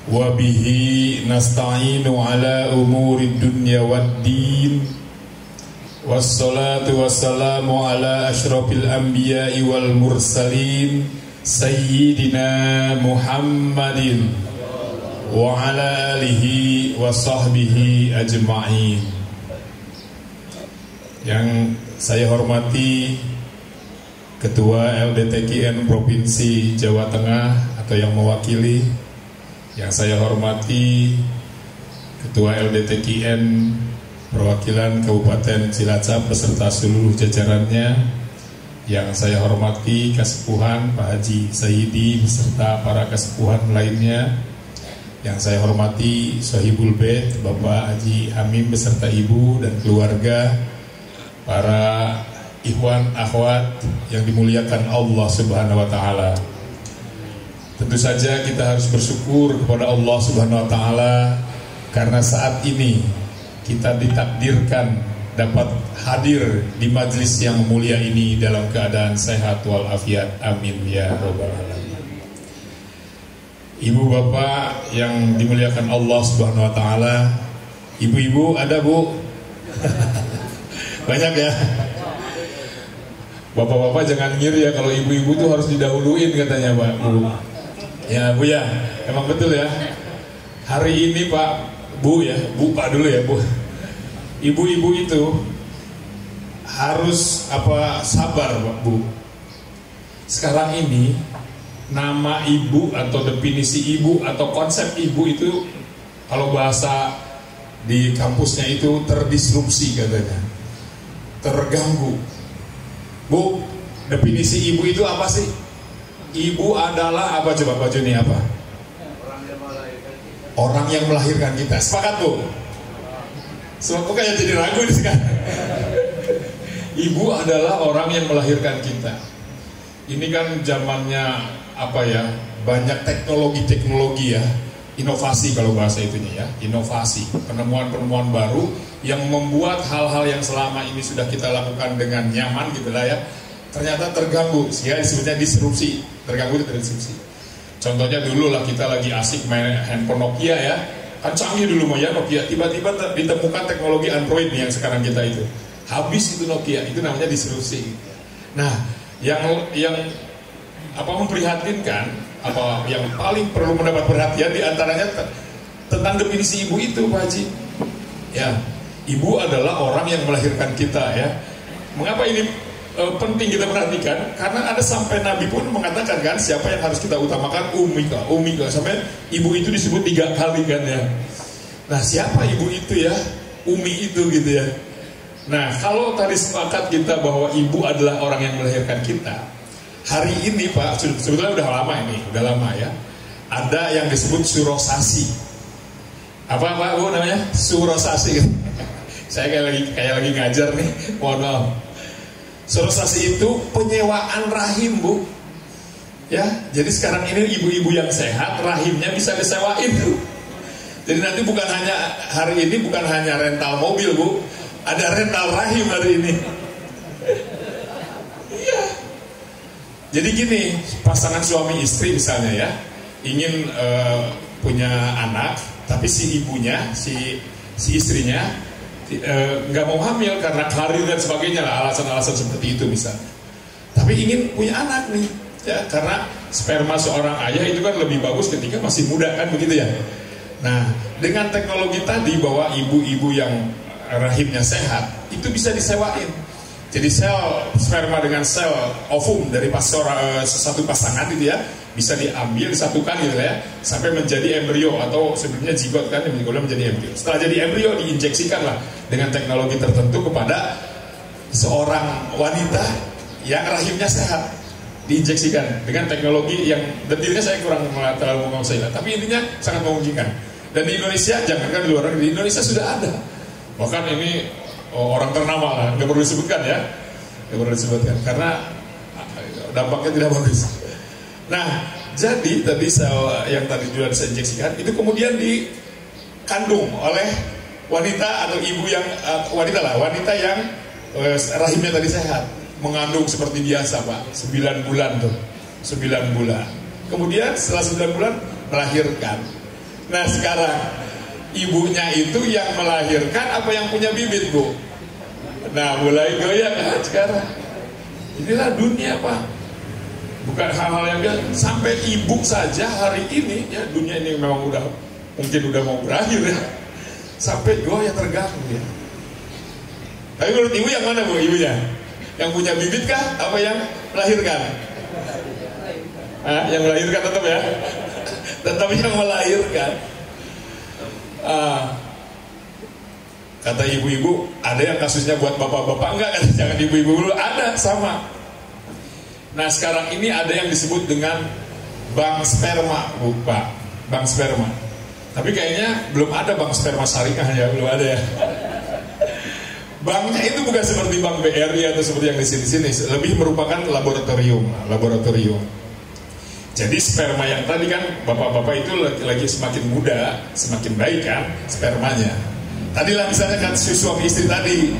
wa bihi nasta'inu ala umuri dunya waddin wassalatu wassalamu ala ashrafil anbiya'i wal mursalin sayyidina Muhammadin wa ala alihi wa sahbihi ajma'in. Yang saya hormati Ketua LDTKN Provinsi Jawa Tengah atau yang mewakili, yang saya hormati Ketua LDTKN perwakilan Kabupaten Cilacap beserta seluruh jajarannya, yang saya hormati Kasepuhan Pak Haji Saidi beserta para kasepuhan lainnya, yang saya hormati Sohibul Bait Bapak Haji Hamim beserta ibu dan keluarga, para ikhwan akhwat yang dimuliakan Allah Subhanahu wa taala. Tentu saja kita harus bersyukur kepada Allah Subhanahu wa taala karena saat ini kita ditakdirkan dapat hadir di majelis yang mulia ini dalam keadaan sehat walafiat. Amin ya rabbal alamin. Ibu bapak yang dimuliakan Allah Subhanahu wa taala, ibu-ibu ada Bu? Banyak ya. Bapak-bapak jangan ngiri ya, kalau ibu-ibu tuh harus didahuluin katanya Pak Bu. Ya Bu ya, emang betul ya. Hari ini Pak Bu ya, Bu Pak dulu ya Bu. Ibu-ibu itu harus sabar Pak Bu. Sekarang ini nama ibu atau definisi ibu atau konsep ibu itu kalau bahasa di kampusnya itu terdisrupsi katanya, terganggu. Bu, definisi ibu itu apa sih? Ibu adalah apa coba Pak Juni apa? Orang yang melahirkan kita. Sepakat Bu? Kok kayak jadi ragu nih sekarang. Ibu adalah orang yang melahirkan kita. Ini kan zamannya banyak teknologi ya, inovasi kalau bahasa itunya ya, inovasi, penemuan-penemuan baru yang membuat hal-hal yang selama ini sudah kita lakukan dengan nyaman gitulah ya, ternyata terganggu, ya disebutnya disrupsi, terganggu itu disrupsi. Contohnya dulu lah kita lagi asik main handphone Nokia ya, kan canggih dulu ya Nokia, tiba-tiba ditemukan teknologi Android nih yang sekarang kita itu, habis itu Nokia, itu namanya disrupsi. Nah, yang memprihatinkan, yang paling perlu mendapat perhatian diantaranya tentang definisi ibu itu Pak Haji. Ya, ibu adalah orang yang melahirkan kita ya. Mengapa ini penting kita perhatikan? Karena ada sampai Nabi pun mengatakan kan, siapa yang harus kita utamakan? Ummika, sampai ibu itu disebut 3 kali kan ya. Nah, siapa ibu itu ya? Umi itu gitu ya. Nah, kalau tadi sepakat kita bahwa ibu adalah orang yang melahirkan kita, hari ini Pak, sebetulnya udah lama ya, ada yang disebut surosasi. Apa Pak Bu namanya? Surosasi. Saya kayak lagi ngajar nih, mohon maaf. Surosasi itu penyewaan rahim Bu. Ya, jadi sekarang ini ibu-ibu yang sehat rahimnya bisa disewain tuh. Jadi nanti bukan hanya rental mobil Bu, ada rental rahim hari ini. Iya. Jadi gini, pasangan suami istri misalnya ya, ingin punya anak, tapi si ibunya, si istrinya nggak mau hamil karena karir dan sebagainya lah, alasan-alasan seperti itu misalnya. Tapi ingin punya anak nih, ya karena sperma seorang ayah itu kan lebih bagus ketika masih muda kan begitu ya. Nah, dengan teknologi tadi bahwa ibu-ibu yang rahimnya sehat itu bisa disewain. Jadi sel sperma dengan sel ovum dari satu pasangan gitu ya, bisa diambil, disatukan gitu ya, sampai menjadi embrio atau sebelumnya zigot kan, yang menjadi embrio. Setelah jadi embrio diinjeksikan lah dengan teknologi tertentu kepada seorang wanita yang rahimnya sehat, diinjeksikan dengan teknologi yang detailnya saya kurang terlalu menguasai, tapi intinya sangat memungkinkan. Dan di Indonesia, jangankan di luar negeri, di Indonesia sudah ada. Bahkan ini orang ternama lah, nggak perlu disebutkan ya, nggak perlu disebutkan karena dampaknya tidak bagus. Nah, jadi tadi sel yang tadi juga saya injeksikan itu kemudian dikandung oleh wanita atau ibu yang wanita yang rahimnya tadi sehat, mengandung seperti biasa Pak, 9 bulan tuh, 9 bulan. Kemudian setelah 9 bulan melahirkan. Nah sekarang ibunya itu yang melahirkan apa yang punya bibit Bu? Nah mulai goyang kan sekarang. Inilah dunia Pak. Bukan hal-hal yang biasa. Sampai ibu saja hari ini ya, dunia ini memang mungkin udah mau berakhir ya. Sampai goyang terganggu ya. Tapi menurut ibu yang mana Bu ibunya? Yang punya bibit kah? Apa yang melahirkan? Yang melahirkan tetap ya. Tetap yang melahirkan. Kata ibu-ibu, ada yang kasusnya buat bapak-bapak, enggak kan? Jangan ibu-ibu dulu, ada sama. Nah sekarang ini ada yang disebut dengan bank sperma, Pak, bank sperma. Tapi kayaknya belum ada bank sperma syariah ya, belum ada ya. Banknya itu bukan seperti bank BRI atau seperti yang di sini-sini, lebih merupakan laboratorium. Jadi sperma yang tadi kan bapak-bapak itu lagi semakin muda, semakin baik kan spermanya. Tadilah misalnya kan suami istri tadi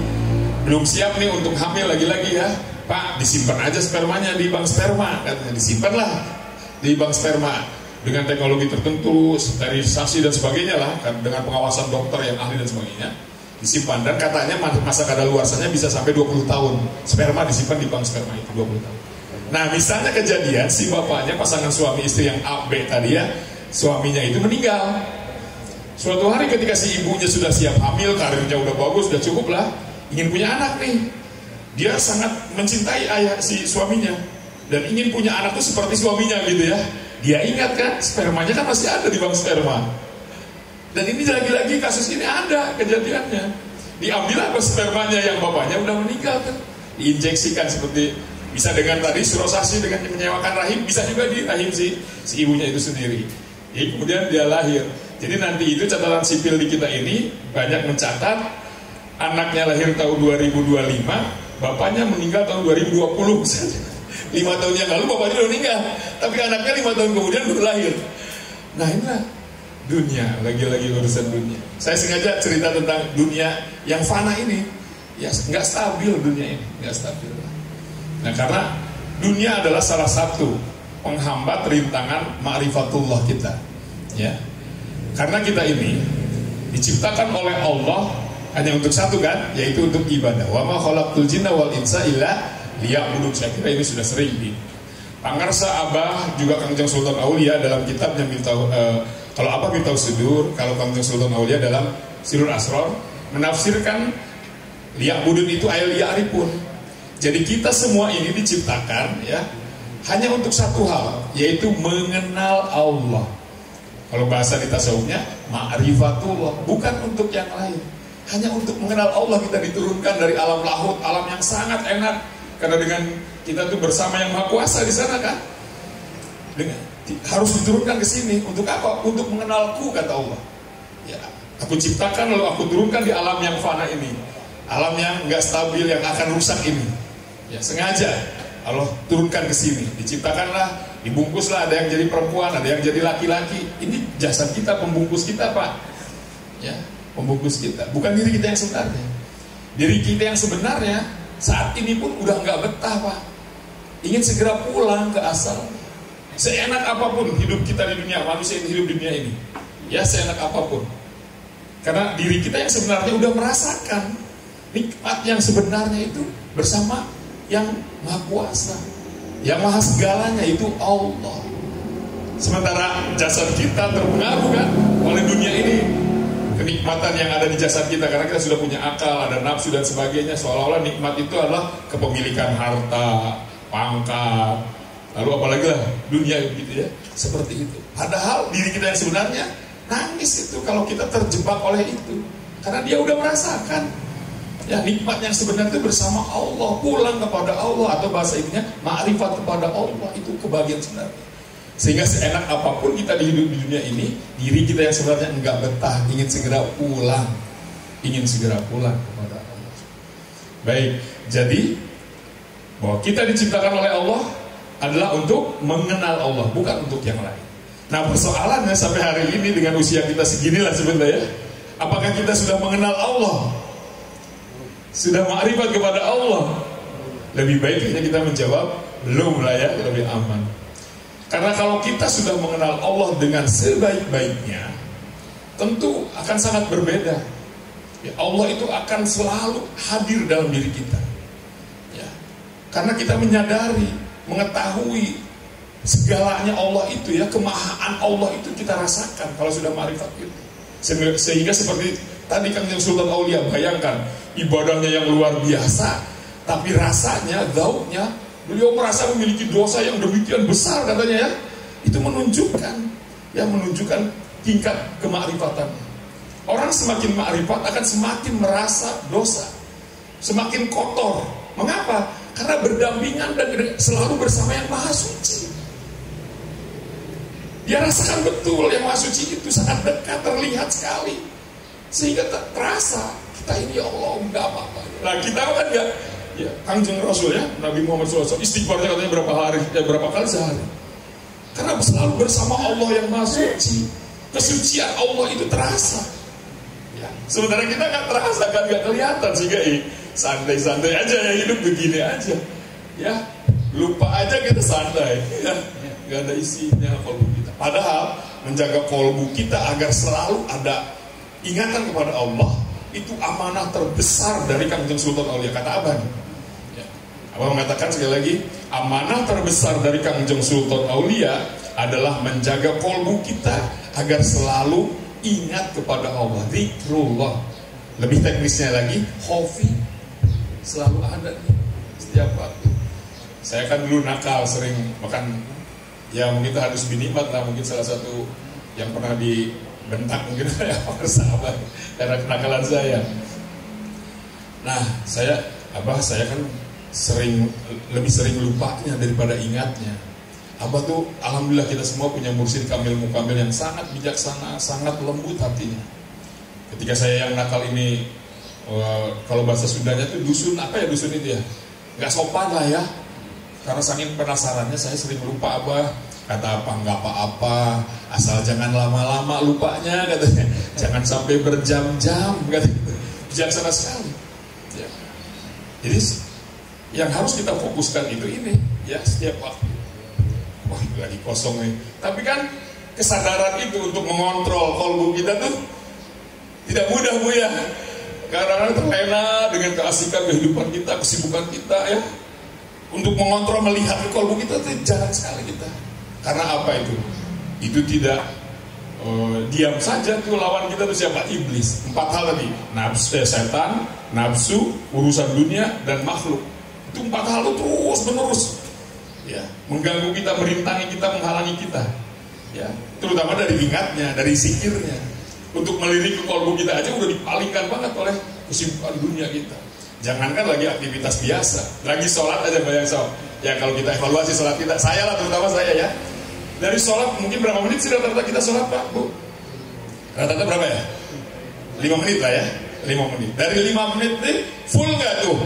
belum siap nih untuk hamil lagi-lagi ya, Pak disimpan aja spermanya di bank sperma, katanya disimpanlah di bank sperma dengan teknologi tertentu, sterilisasi dan sebagainya lah, kan, dengan pengawasan dokter yang ahli dan sebagainya, disimpan dan katanya masa kadaluarsanya bisa sampai 20 tahun sperma disimpan di bank sperma itu 20 tahun. Nah misalnya kejadian si bapaknya pasangan suami istri yang A, B tadi ya, suaminya itu meninggal. Suatu hari ketika si ibunya sudah siap hamil, karirnya udah bagus, udah cukup lah, ingin punya anak nih. Dia sangat mencintai ayah si suaminya dan ingin punya anak tuh seperti suaminya gitu ya. Dia ingat kan, spermanya kan masih ada di bank sperma. Dan ini lagi-lagi kasus ini ada kejadiannya. Diambil apa spermanya yang bapaknya udah meninggal kan, diinjeksikan seperti bisa dengan tadi surosasi dengan menyewakan rahim, bisa juga di rahim si ibunya itu sendiri. Jadi kemudian dia lahir. Jadi nanti itu catatan sipil di kita ini banyak mencatat anaknya lahir tahun 2025, bapaknya meninggal tahun 2020 misalnya. 5 tahun yang lalu bapaknya udah meninggal, tapi anaknya 5 tahun kemudian baru lahir. Nah inilah dunia, lagi-lagi urusan dunia. Saya sengaja cerita tentang dunia yang fana ini, ya nggak stabil dunia ini, nggak stabil. Nah karena dunia adalah salah satu penghambat rintangan ma'rifatullah kita, ya. Karena kita ini diciptakan oleh Allah hanya untuk satu kan, yaitu untuk ibadah. Wa ma khalaqtul jinna wal insa illa liya'budun. Saya kira ini sudah sering di Pangarsa Abah juga Kangjeng Sultan Aulia dalam kitabnya kalau apa Miftahul Sudur, kalau Kangjeng Sultan Aulia dalam Sirrul Asrar menafsirkan liya'budun itu ayat liya'rifun. Jadi kita semua ini diciptakan ya hanya untuk satu hal, yaitu mengenal Allah. Kalau bahasa di tasawufnya ma'rifatullah, bukan untuk yang lain. Hanya untuk mengenal Allah kita diturunkan dari alam lahut, alam yang sangat enak. Karena dengan kita tuh bersama yang Maha Kuasa di sana kan. Harus diturunkan ke sini untuk apa? Untuk mengenalku, kata Allah. Ya, aku ciptakan lalu aku turunkan di alam yang fana ini, alam yang nggak stabil, yang akan rusak ini. Ya, sengaja Allah turunkan ke sini, diciptakanlah, dibungkuslah, ada yang jadi perempuan, ada yang jadi laki-laki. Ini jasad kita, pembungkus kita, Pak. Ya, pembungkus kita, bukan diri kita yang sebenarnya. Diri kita yang sebenarnya saat ini pun udah nggak betah, Pak. Ingin segera pulang ke asal. Seenak apapun hidup kita di dunia, manusia ini hidup di dunia ini, ya seenak apapun. Karena diri kita yang sebenarnya udah merasakan nikmat yang sebenarnya itu bersama yang Maha Kuasa, yang Maha segalanya, itu Allah. Sementara jasad kita terpengaruh kan oleh dunia ini, kenikmatan yang ada di jasad kita, karena kita sudah punya akal, ada nafsu dan sebagainya. Seolah-olah nikmat itu adalah kepemilikan harta, pangkat, lalu apalagi lah dunia gitu ya, seperti itu. Padahal diri kita yang sebenarnya nangis itu kalau kita terjebak oleh itu, karena dia udah merasakan ya nikmat yang sebenarnya itu bersama Allah, pulang kepada Allah, atau bahasa ininya ma'rifat kepada Allah, itu kebahagiaan sebenarnya. Sehingga seenak apapun kita hidup di dunia ini, diri kita yang sebenarnya enggak betah, ingin segera pulang, kepada Allah. Baik, jadi bahwa kita diciptakan oleh Allah adalah untuk mengenal Allah, bukan untuk yang lain. Nah, persoalannya sampai hari ini dengan usia kita seginilah sebenarnya, apakah kita sudah mengenal Allah? Sudah ma'rifat kepada Allah? Lebih baiknya kita menjawab belum lah ya, lebih aman. Karena kalau kita sudah mengenal Allah dengan sebaik-baiknya, tentu akan sangat berbeda. Ya, Allah itu akan selalu hadir dalam diri kita. Ya, karena kita menyadari, mengetahui segalanya Allah itu ya, kemahaan Allah itu kita rasakan kalau sudah ma'rifat itu. Sehingga seperti tadi Kangjeng Sultan Aulia, bayangkan ibadahnya yang luar biasa, tapi rasanya, gautnya, beliau merasa memiliki dosa yang demikian besar katanya ya. Itu menunjukkan tingkat kemakrifatannya. Orang semakin makrifat akan semakin merasa dosa, semakin kotor. Mengapa? Karena berdampingan dan selalu bersama yang Maha Suci. Dia rasakan betul yang Maha Suci itu sangat dekat, terlihat sekali, sehingga terasa kita ini ya Allah enggak apa-apa. Nah kita kan enggak, ya Kangjeng Rasul ya, Nabi Muhammad SAW istighfarnya katanya berapa kali sehari. Karena selalu bersama Allah yang Maha Suci, kesucian Allah itu terasa. Ya, sementara kita nggak terasa, kan nggak kelihatan, sehingga santai-santai aja ya, hidup begini aja. Ya, lupa aja kita santai. Ya, nggak ada isinya kalbu kita. Padahal menjaga kalbu kita agar selalu ada ingatan kepada Allah, itu amanah terbesar dari Kangjeng Sultan Aulia, kata Abang. Ya, Abang mengatakan sekali lagi, amanah terbesar dari Kangjeng Sultan Aulia adalah menjaga kalbu kita agar selalu ingat kepada Allah, zikrullah. Lebih teknisnya lagi, khofi, selalu ada nih setiap waktu. Saya kan dulu nakal, sering makan, ya mungkin harus binikmat lah, mungkin salah satu yang pernah dibentak mungkin ya sahabat karena kenakalan saya. Nah, saya kan lebih sering lupanya daripada ingatnya. Abah tuh alhamdulillah kita semua punya mursyid kamil mukamil yang sangat bijaksana, sangat lembut hatinya. Ketika saya yang nakal ini, kalau bahasa Sundanya tuh dusun, apa ya dusun itu ya, nggak sopan lah ya. Karena saking penasarannya saya sering lupa Abah. Kata apa, nggak apa-apa, asal jangan lama-lama lupanya katanya. Jangan sampai berjam-jam katanya. Bijaksana sekali ya. Jadi yang harus kita fokuskan itu ini ya, setiap waktu. Wah, itu lagi kosong nih. Tapi kan kesadaran itu untuk mengontrol kalbu kita tuh tidak mudah, Bu ya. Karena terlena dengan keasikan kehidupan kita, kesibukan kita ya. Untuk mengontrol, melihat kalbu kita tuh jarang sekali kita. Karena apa itu? Itu tidak diam saja tuh, lawan kita tuh siapa? Iblis. 4 hal tadi, setan, nafsu, urusan dunia, dan makhluk. Itu 4 hal itu terus menerus ya, mengganggu kita, merintangi kita, menghalangi kita ya, terutama dari ingatnya, dari zikirnya. Untuk melirik ke kolbu kita aja udah dipalingkan banget oleh kesibukan dunia kita. Jangankan lagi aktivitas biasa, lagi sholat aja bayang sob. Ya kalau kita evaluasi sholat kita, saya lah terutama saya ya, dari sholat mungkin berapa menit sih rata-rata kita sholat Pak Bu? Rata-rata berapa ya? 5 menit lah ya, 5 menit. Dari 5 menit nih full nggak tuh?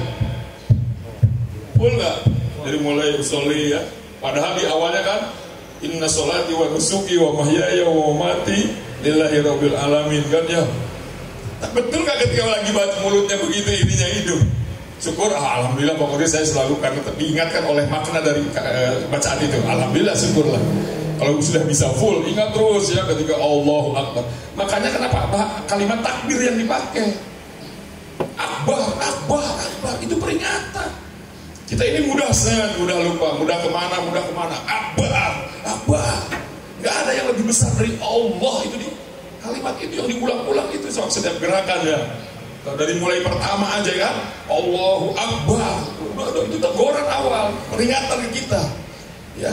Full nggak? Dari mulai usolli ya. Padahal di awalnya kan inna sholati wa nusuki wa mahyaya wa mamati lillahi rabbil alamin kan ya. Betul nggak ketika lagi mulutnya begitu ininya hidup? Syukur, alhamdulillah pokoknya saya selalu karena diingatkan oleh makna dari bacaan itu. Alhamdulillah, syukurlah. Kalau sudah bisa full, ingat terus ya ketika Allahu Akbar. Makanya kenapa kalimat takbir yang dipakai? Akbar, akbar, akbar, itu peringatan. Kita ini mudah lupa, mudah kemana, akbar, akbar. Gak ada yang lebih besar dari Allah itu di kalimat itu yang diulang-ulang itu setiap gerakan ya. Dari mulai pertama aja kan, Allahu Akbar, udah itu teguran awal, peringatan ke kita, ya.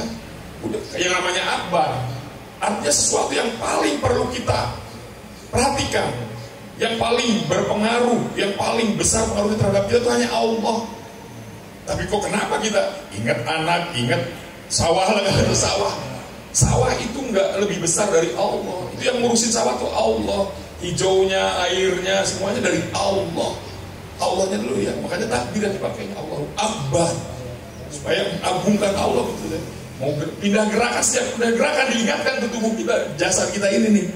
Udah yang namanya akbar, artinya sesuatu yang paling perlu kita perhatikan, yang paling berpengaruh, yang paling besar pengaruhnya terhadap kita itu hanya Allah. Tapi kok kenapa kita ingat anak, ingat sawah lah, sawah itu nggak lebih besar dari Allah. Itu yang ngurusin sawah tuh Allah, hijaunya, airnya, semuanya dari Allah. Allahnya dulu ya, makanya takbir yang dipakainya Allahu Akbar, supaya mengagungkan Allah gitu ya. Mau pindah gerakan, setiap pindah gerakan diingatkan ke tubuh kita, jasad kita ini nih,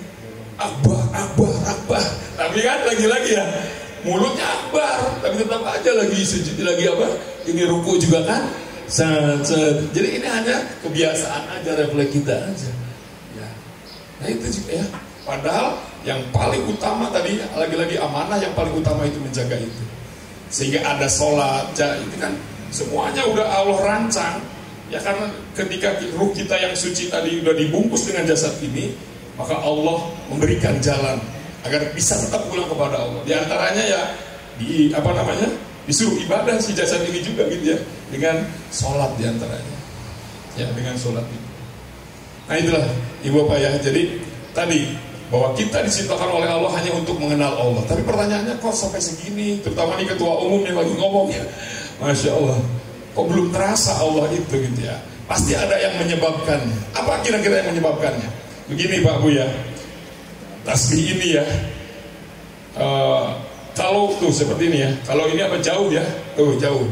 akbar, akbar, akbar. Tapi kan lagi-lagi ya, mulutnya akbar, tapi tetap aja lagi sujud, lagi apa? Ini ruku juga kan? Jadi ini hanya kebiasaan aja, refleks kita aja. Ya. Nah itu juga ya. Padahal yang paling utama tadi, lagi-lagi amanah yang paling utama itu menjaga itu. Sehingga ada sholat, itu kan semuanya udah Allah rancang. Ya karena ketika ruh kita yang suci tadi udah dibungkus dengan jasad ini, maka Allah memberikan jalan agar bisa tetap pulang kepada Allah. Di antaranya ya disuruh ibadah si jasad ini juga gitu ya, dengan sholat di antaranya. Ya dengan sholat itu. Nah itulah Ibu Bapak ya. Jadi tadi bahwa kita diciptakan oleh Allah hanya untuk mengenal Allah. Tapi pertanyaannya kok sampai segini, terutama nih ketua umum yang lagi ngomong ya, Masya Allah, kok belum terasa Allah itu gitu ya. Pasti ada yang menyebabkannya. Apa kira-kira yang menyebabkannya? Begini Pak Bu ya, tasbih ini ya, kalau tuh seperti ini ya, kalau ini apa jauh ya, tuh jauh.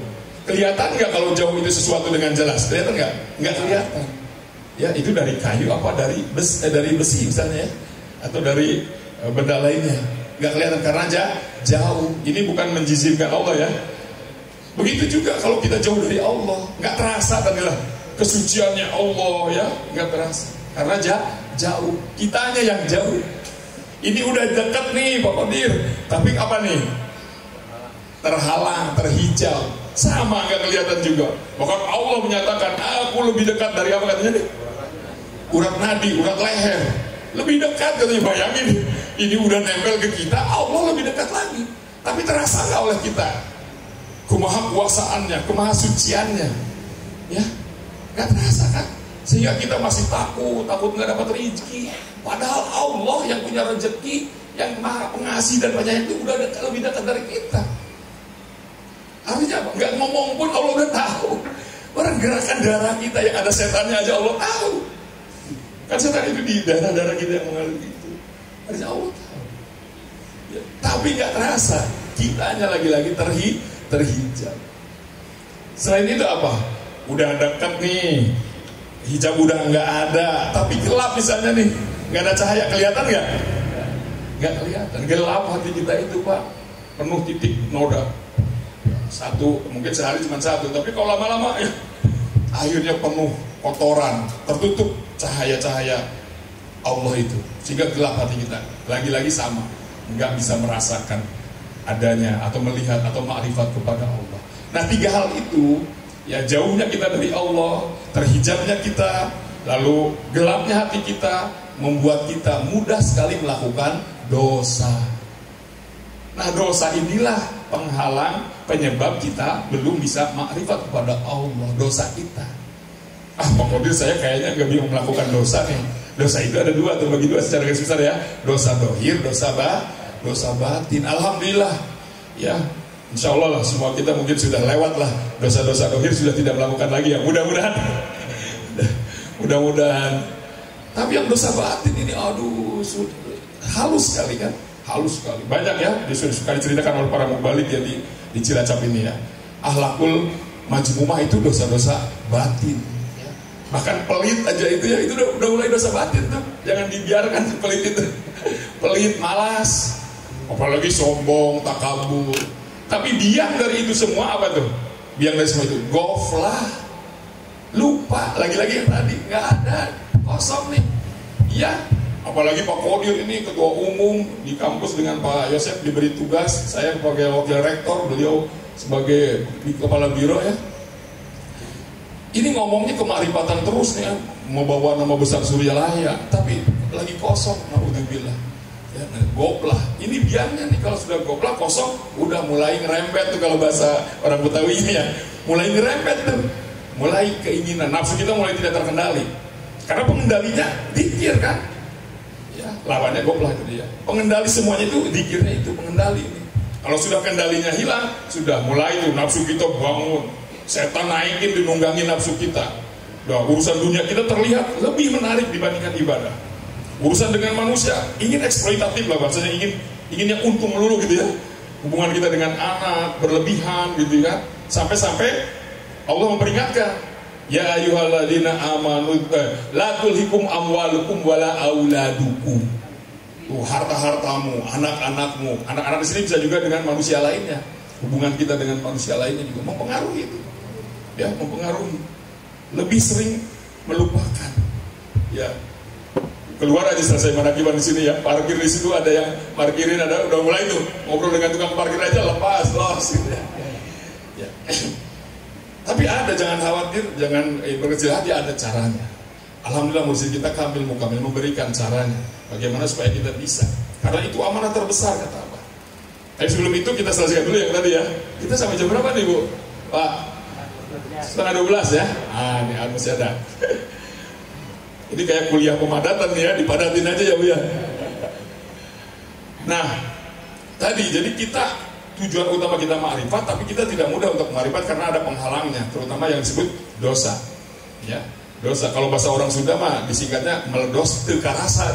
Kelihatan nggak kalau jauh itu sesuatu dengan jelas? Kelihatan nggak? Nggak kelihatan. Ya itu dari kayu apa dari besi misalnya ya, atau dari benda lainnya. Nggak kelihatan karena jauh. Ini bukan menjizimkan Allah ya. Begitu juga kalau kita jauh dari Allah, nggak terasa tadilah kesuciannya Allah ya, nggak terasa karena jauh. Kitanya yang jauh. Ini udah dekat nih Pak Qadir, tapi apa nih? Terhalang, terhijau, sama nggak kelihatan juga. Bahkan Allah menyatakan, aku lebih dekat dari apa katanya nih? Urat nadi, urat leher, lebih dekat katanya. Bayangin, ini udah nempel ke kita, Allah lebih dekat lagi. Tapi terasa nggak oleh kita? Kemaha kuasaannya, kemaha suciannya, ya, nggak terasa kan? Sehingga kita masih takut nggak dapat rezeki. Padahal Allah yang punya rezeki, yang maha pengasih dan penyayang itu udah lebih dekat dari kita. Artinya apa? Nggak ngomong pun Allah udah tahu. Orang gerakan darah kita yang ada setannya aja Allah tahu. Kan setan itu di darah-darah kita yang mengalir itu. Artinya Allah tahu. Ya, tapi nggak terasa. Kita hanya lagi-lagi terhijab. Selain itu apa? Udah dekat nih, hijab udah nggak ada, tapi gelap misalnya nih, nggak ada cahaya, kelihatan nggak? Nggak kelihatan, gelap hati kita itu Pak, penuh titik noda. Satu, mungkin sehari cuma satu, tapi kalau lama-lama ya, akhirnya penuh kotoran, tertutup cahaya-cahaya Allah itu, sehingga gelap hati kita. Lagi-lagi sama, nggak bisa merasakan adanya atau melihat atau makrifat kepada Allah. Nah 3 hal itu, ya jauhnya kita dari Allah, terhijabnya kita, lalu gelapnya hati kita, membuat kita mudah sekali melakukan dosa. Nah dosa inilah penghalang penyebab kita belum bisa makrifat kepada Allah, dosa kita. Pak Kodir, saya kayaknya nggak bingung melakukan dosa nih. Dosa itu ada dua, atau bagi dua secara garis besar ya. Dosa dohir, dosa batin. Alhamdulillah, ya, insya Allah lah semua kita mungkin sudah lewat lah. Dosa-dosa dohir sudah tidak melakukan lagi ya. Mudah-mudahan. Tapi yang dosa batin ini, aduh, halus sekali kan. Halus sekali, banyak ya, suka diceritakan oleh para mubalik ya di Cilacap ini ya. Ahlakul majmumah itu dosa-dosa batin ya. Bahkan pelit aja itu ya, itu udah mulai dosa batin tuh. Jangan dibiarkan si pelit itu. Pelit, malas, apalagi sombong, takabur. Tapi biang dari itu semua apa tuh? Biang dari semua itu goflah, lupa, lagi-lagi yang tadi nggak ada, kosong nih ya. Apalagi Pak Kodir ini ketua umum di kampus dengan Pak Yosef diberi tugas, saya sebagai wakil rektor, beliau sebagai kepala biro ya. Ini ngomongnya kemakrifatan terus nih ya, mau bawa nama besar Suryalaya, tapi lagi kosong, naudzubillah. Ya, goplah. Ini biangnya nih, kalau sudah goplah kosong, udah mulai ngerempet tuh kalau bahasa orang Betawinya ya. Mulai ngerempet tuh, mulai keinginan, nafsu kita mulai tidak terkendali. Karena pengendalinya dikir kan. Ya, lawannya goplah itu dia. Pengendali semuanya itu dikirnya itu pengendali ini. Kalau sudah kendalinya hilang, sudah mulai tuh nafsu kita bangun. Setan naikin, dinunggangin nafsu kita. Urusan dunia kita terlihat lebih menarik dibandingkan ibadah. Urusan dengan manusia ingin eksploitatif lah bahasanya, ingin yang untung melulu gitu ya. Hubungan kita dengan anak berlebihan gitu kan. Sampai-sampai Allah memperingatkan, ya ayyuhalladzina amanu la tulhikum amwalukum wala auladukum. Tuh, harta-hartamu, anak-anakmu. Anak-anak di sini bisa juga dengan manusia lainnya. Hubungan kita dengan manusia lainnya juga mempengaruhi itu. Ya, mempengaruhi. Lebih sering melupakan. Ya. Keluar aja selesai manakiban di sini ya. Parkir di situ ada yang parkirin, ada udah mulai tuh ngobrol dengan tukang parkir aja lepas los gitu ya. Ya. Tapi ada, jangan khawatir, jangan berkecil hati, ada caranya. Alhamdulillah mursyid kita Kamil Mukamil memberikan caranya. Bagaimana supaya kita bisa. Karena itu amanah terbesar kata apa. Tapi sebelum itu kita selesaikan dulu yang tadi ya. Kita sampai jam berapa nih Bu? Pak? 11:30 ya? Ini masih ada. Ini kayak kuliah pemadatan nih ya, dipadatin aja ya Bu ya. Nah, tadi jadi kita tujuan utama kita ma'rifat, tapi kita tidak mudah untuk ma'rifat karena ada penghalangnya, terutama yang disebut dosa. Ya, dosa. Kalau bahasa orang Sunda mah disingkatnya meledos teu karasa.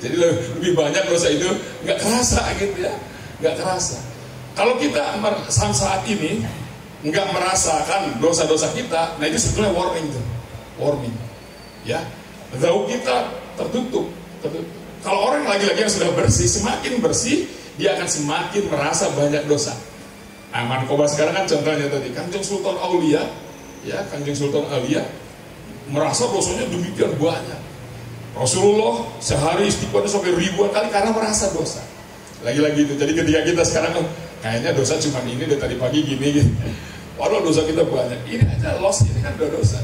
Jadi lebih banyak dosa itu nggak kerasa gitu ya, nggak kerasa. Kalau kita saat ini nggak merasakan dosa-dosa kita, nah itu sebetulnya warning tuh, warning. Ya, zauq kita tertutup. Kalau orang lagi-lagi yang sudah bersih, semakin bersih dia akan semakin merasa banyak dosa. Mankoba sekarang kan contohnya tadi Kanjeng Sultan Aulia, ya Kanjeng Sultan Aulia merasa dosanya demikian banyak. Rasulullah sehari istighfarnya sampai ribuan kali karena merasa dosa. Lagi-lagi itu. Jadi ketika kita sekarang kayaknya dosa cuma ini dari tadi pagi gini gitu. Padahal dosa kita banyak. Ini aja loss ini kan udah dosa.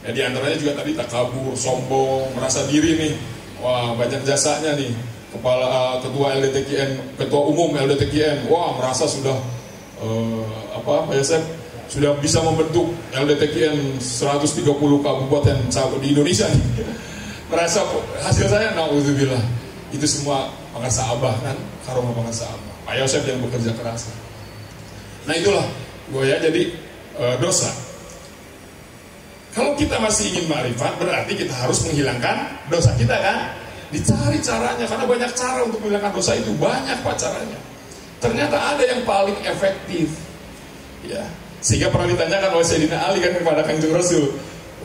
Ya di antaranya juga tadi takabur, sombong, merasa diri nih. Wah, banyak jasanya nih. Ketua LDTKN, ketua umum LDTKN, wah merasa sudah Pak Yosef sudah bisa membentuk LDTKN 130 kabupaten di Indonesia nih. Merasa hasil saya naudzubillah. Itu semua pengarsa abah kan, karomah pengarsa abah. Pak Yosef yang bekerja keras. Nah itulah gue ya, jadi dosa. Kalau kita masih ingin ma'rifat, berarti kita harus menghilangkan dosa kita kan. Dicari caranya, karena banyak cara untuk menghilangkan dosa itu, banyak Pak caranya. Ternyata ada yang paling efektif. Ya, sehingga pernah ditanyakan oleh Sayyidina Ali kan kepada Kanjeng Rasul.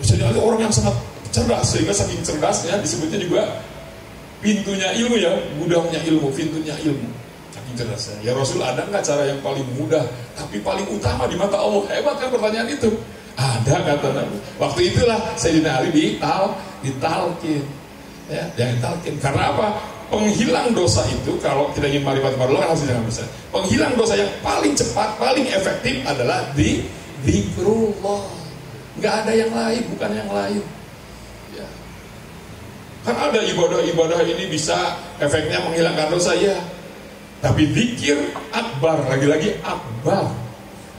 Sayyidina Ali orang yang sangat cerdas, sehingga saking cerdasnya disebutnya juga pintunya ilmu ya, gudangnya ilmu, pintunya ilmu. Saking cerdasnya. Ya Rasul, ada nggak cara yang paling mudah, tapi paling utama di mata Allah? Hebat kan pertanyaan itu. Ada kata Nabi. Waktu itulah Sayyidina Ali ditalkin. Ya, jangan talkin. Karena apa? Penghilang dosa itu, kalau kita ingin ma'rifat kepada Allah harus jangan besar. Penghilang dosa yang paling cepat, paling efektif adalah zikrullah. Nggak ada yang lain, bukan yang lain. Ya. Kan ada ibadah-ibadah ini bisa efeknya menghilangkan dosa ya. Tapi zikir akbar, lagi-lagi akbar.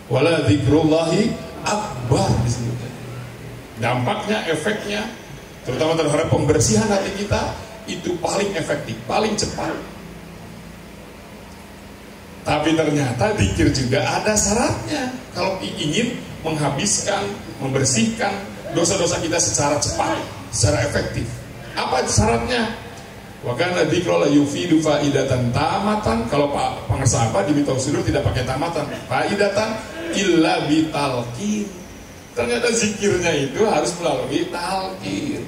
Wala zikrullahi akbar disebutnya. Dampaknya, efeknya, terutama terhadap pembersihan hati kita, itu paling efektif, paling cepat. Tapi ternyata zikir juga ada syaratnya. Kalau ingin menghabiskan, membersihkan dosa-dosa kita secara cepat, secara efektif. Apa syaratnya? Wa kana dzikru la yufidu faidatan tamatan. Kalau Pak pengersa apa di Mitausidur tidak pakai tamatan. Faidatan illa bitalqin. Ternyata zikirnya itu harus melalui talqin.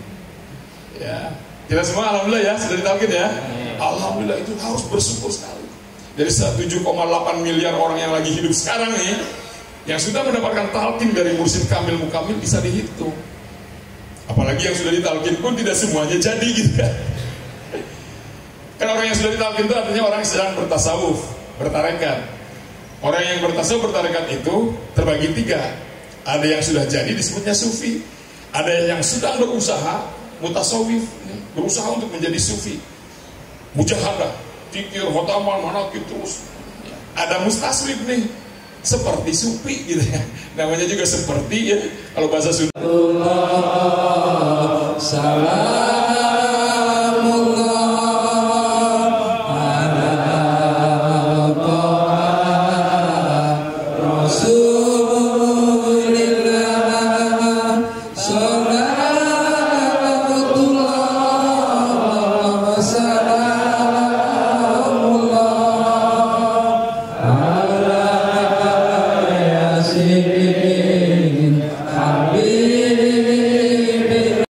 Ya. Kita semua alhamdulillah ya sudah ditalqin ya. Alhamdulillah, itu harus bersyukur sekali. Dari 7,8 miliar orang yang lagi hidup sekarang nih, yang sudah mendapatkan talqin dari mursyid kamil mukamil bisa dihitung. Apalagi yang sudah ditalqin pun tidak semuanya jadi gitu kan. Kan orang yang sudah ditalqin itu artinya orang yang sedang bertasawuf, bertarekat. Orang yang bertasawuf, bertarekat itu terbagi 3. Ada yang sudah jadi disebutnya sufi. Ada yang sedang berusaha, mutasawif, berusaha untuk menjadi sufi. Mujahadah, fikir, khotamal, manaqib terus. Ada mustasrif nih, seperti sufi gitu ya. Namanya juga seperti ya, kalau bahasa Sunda. Salam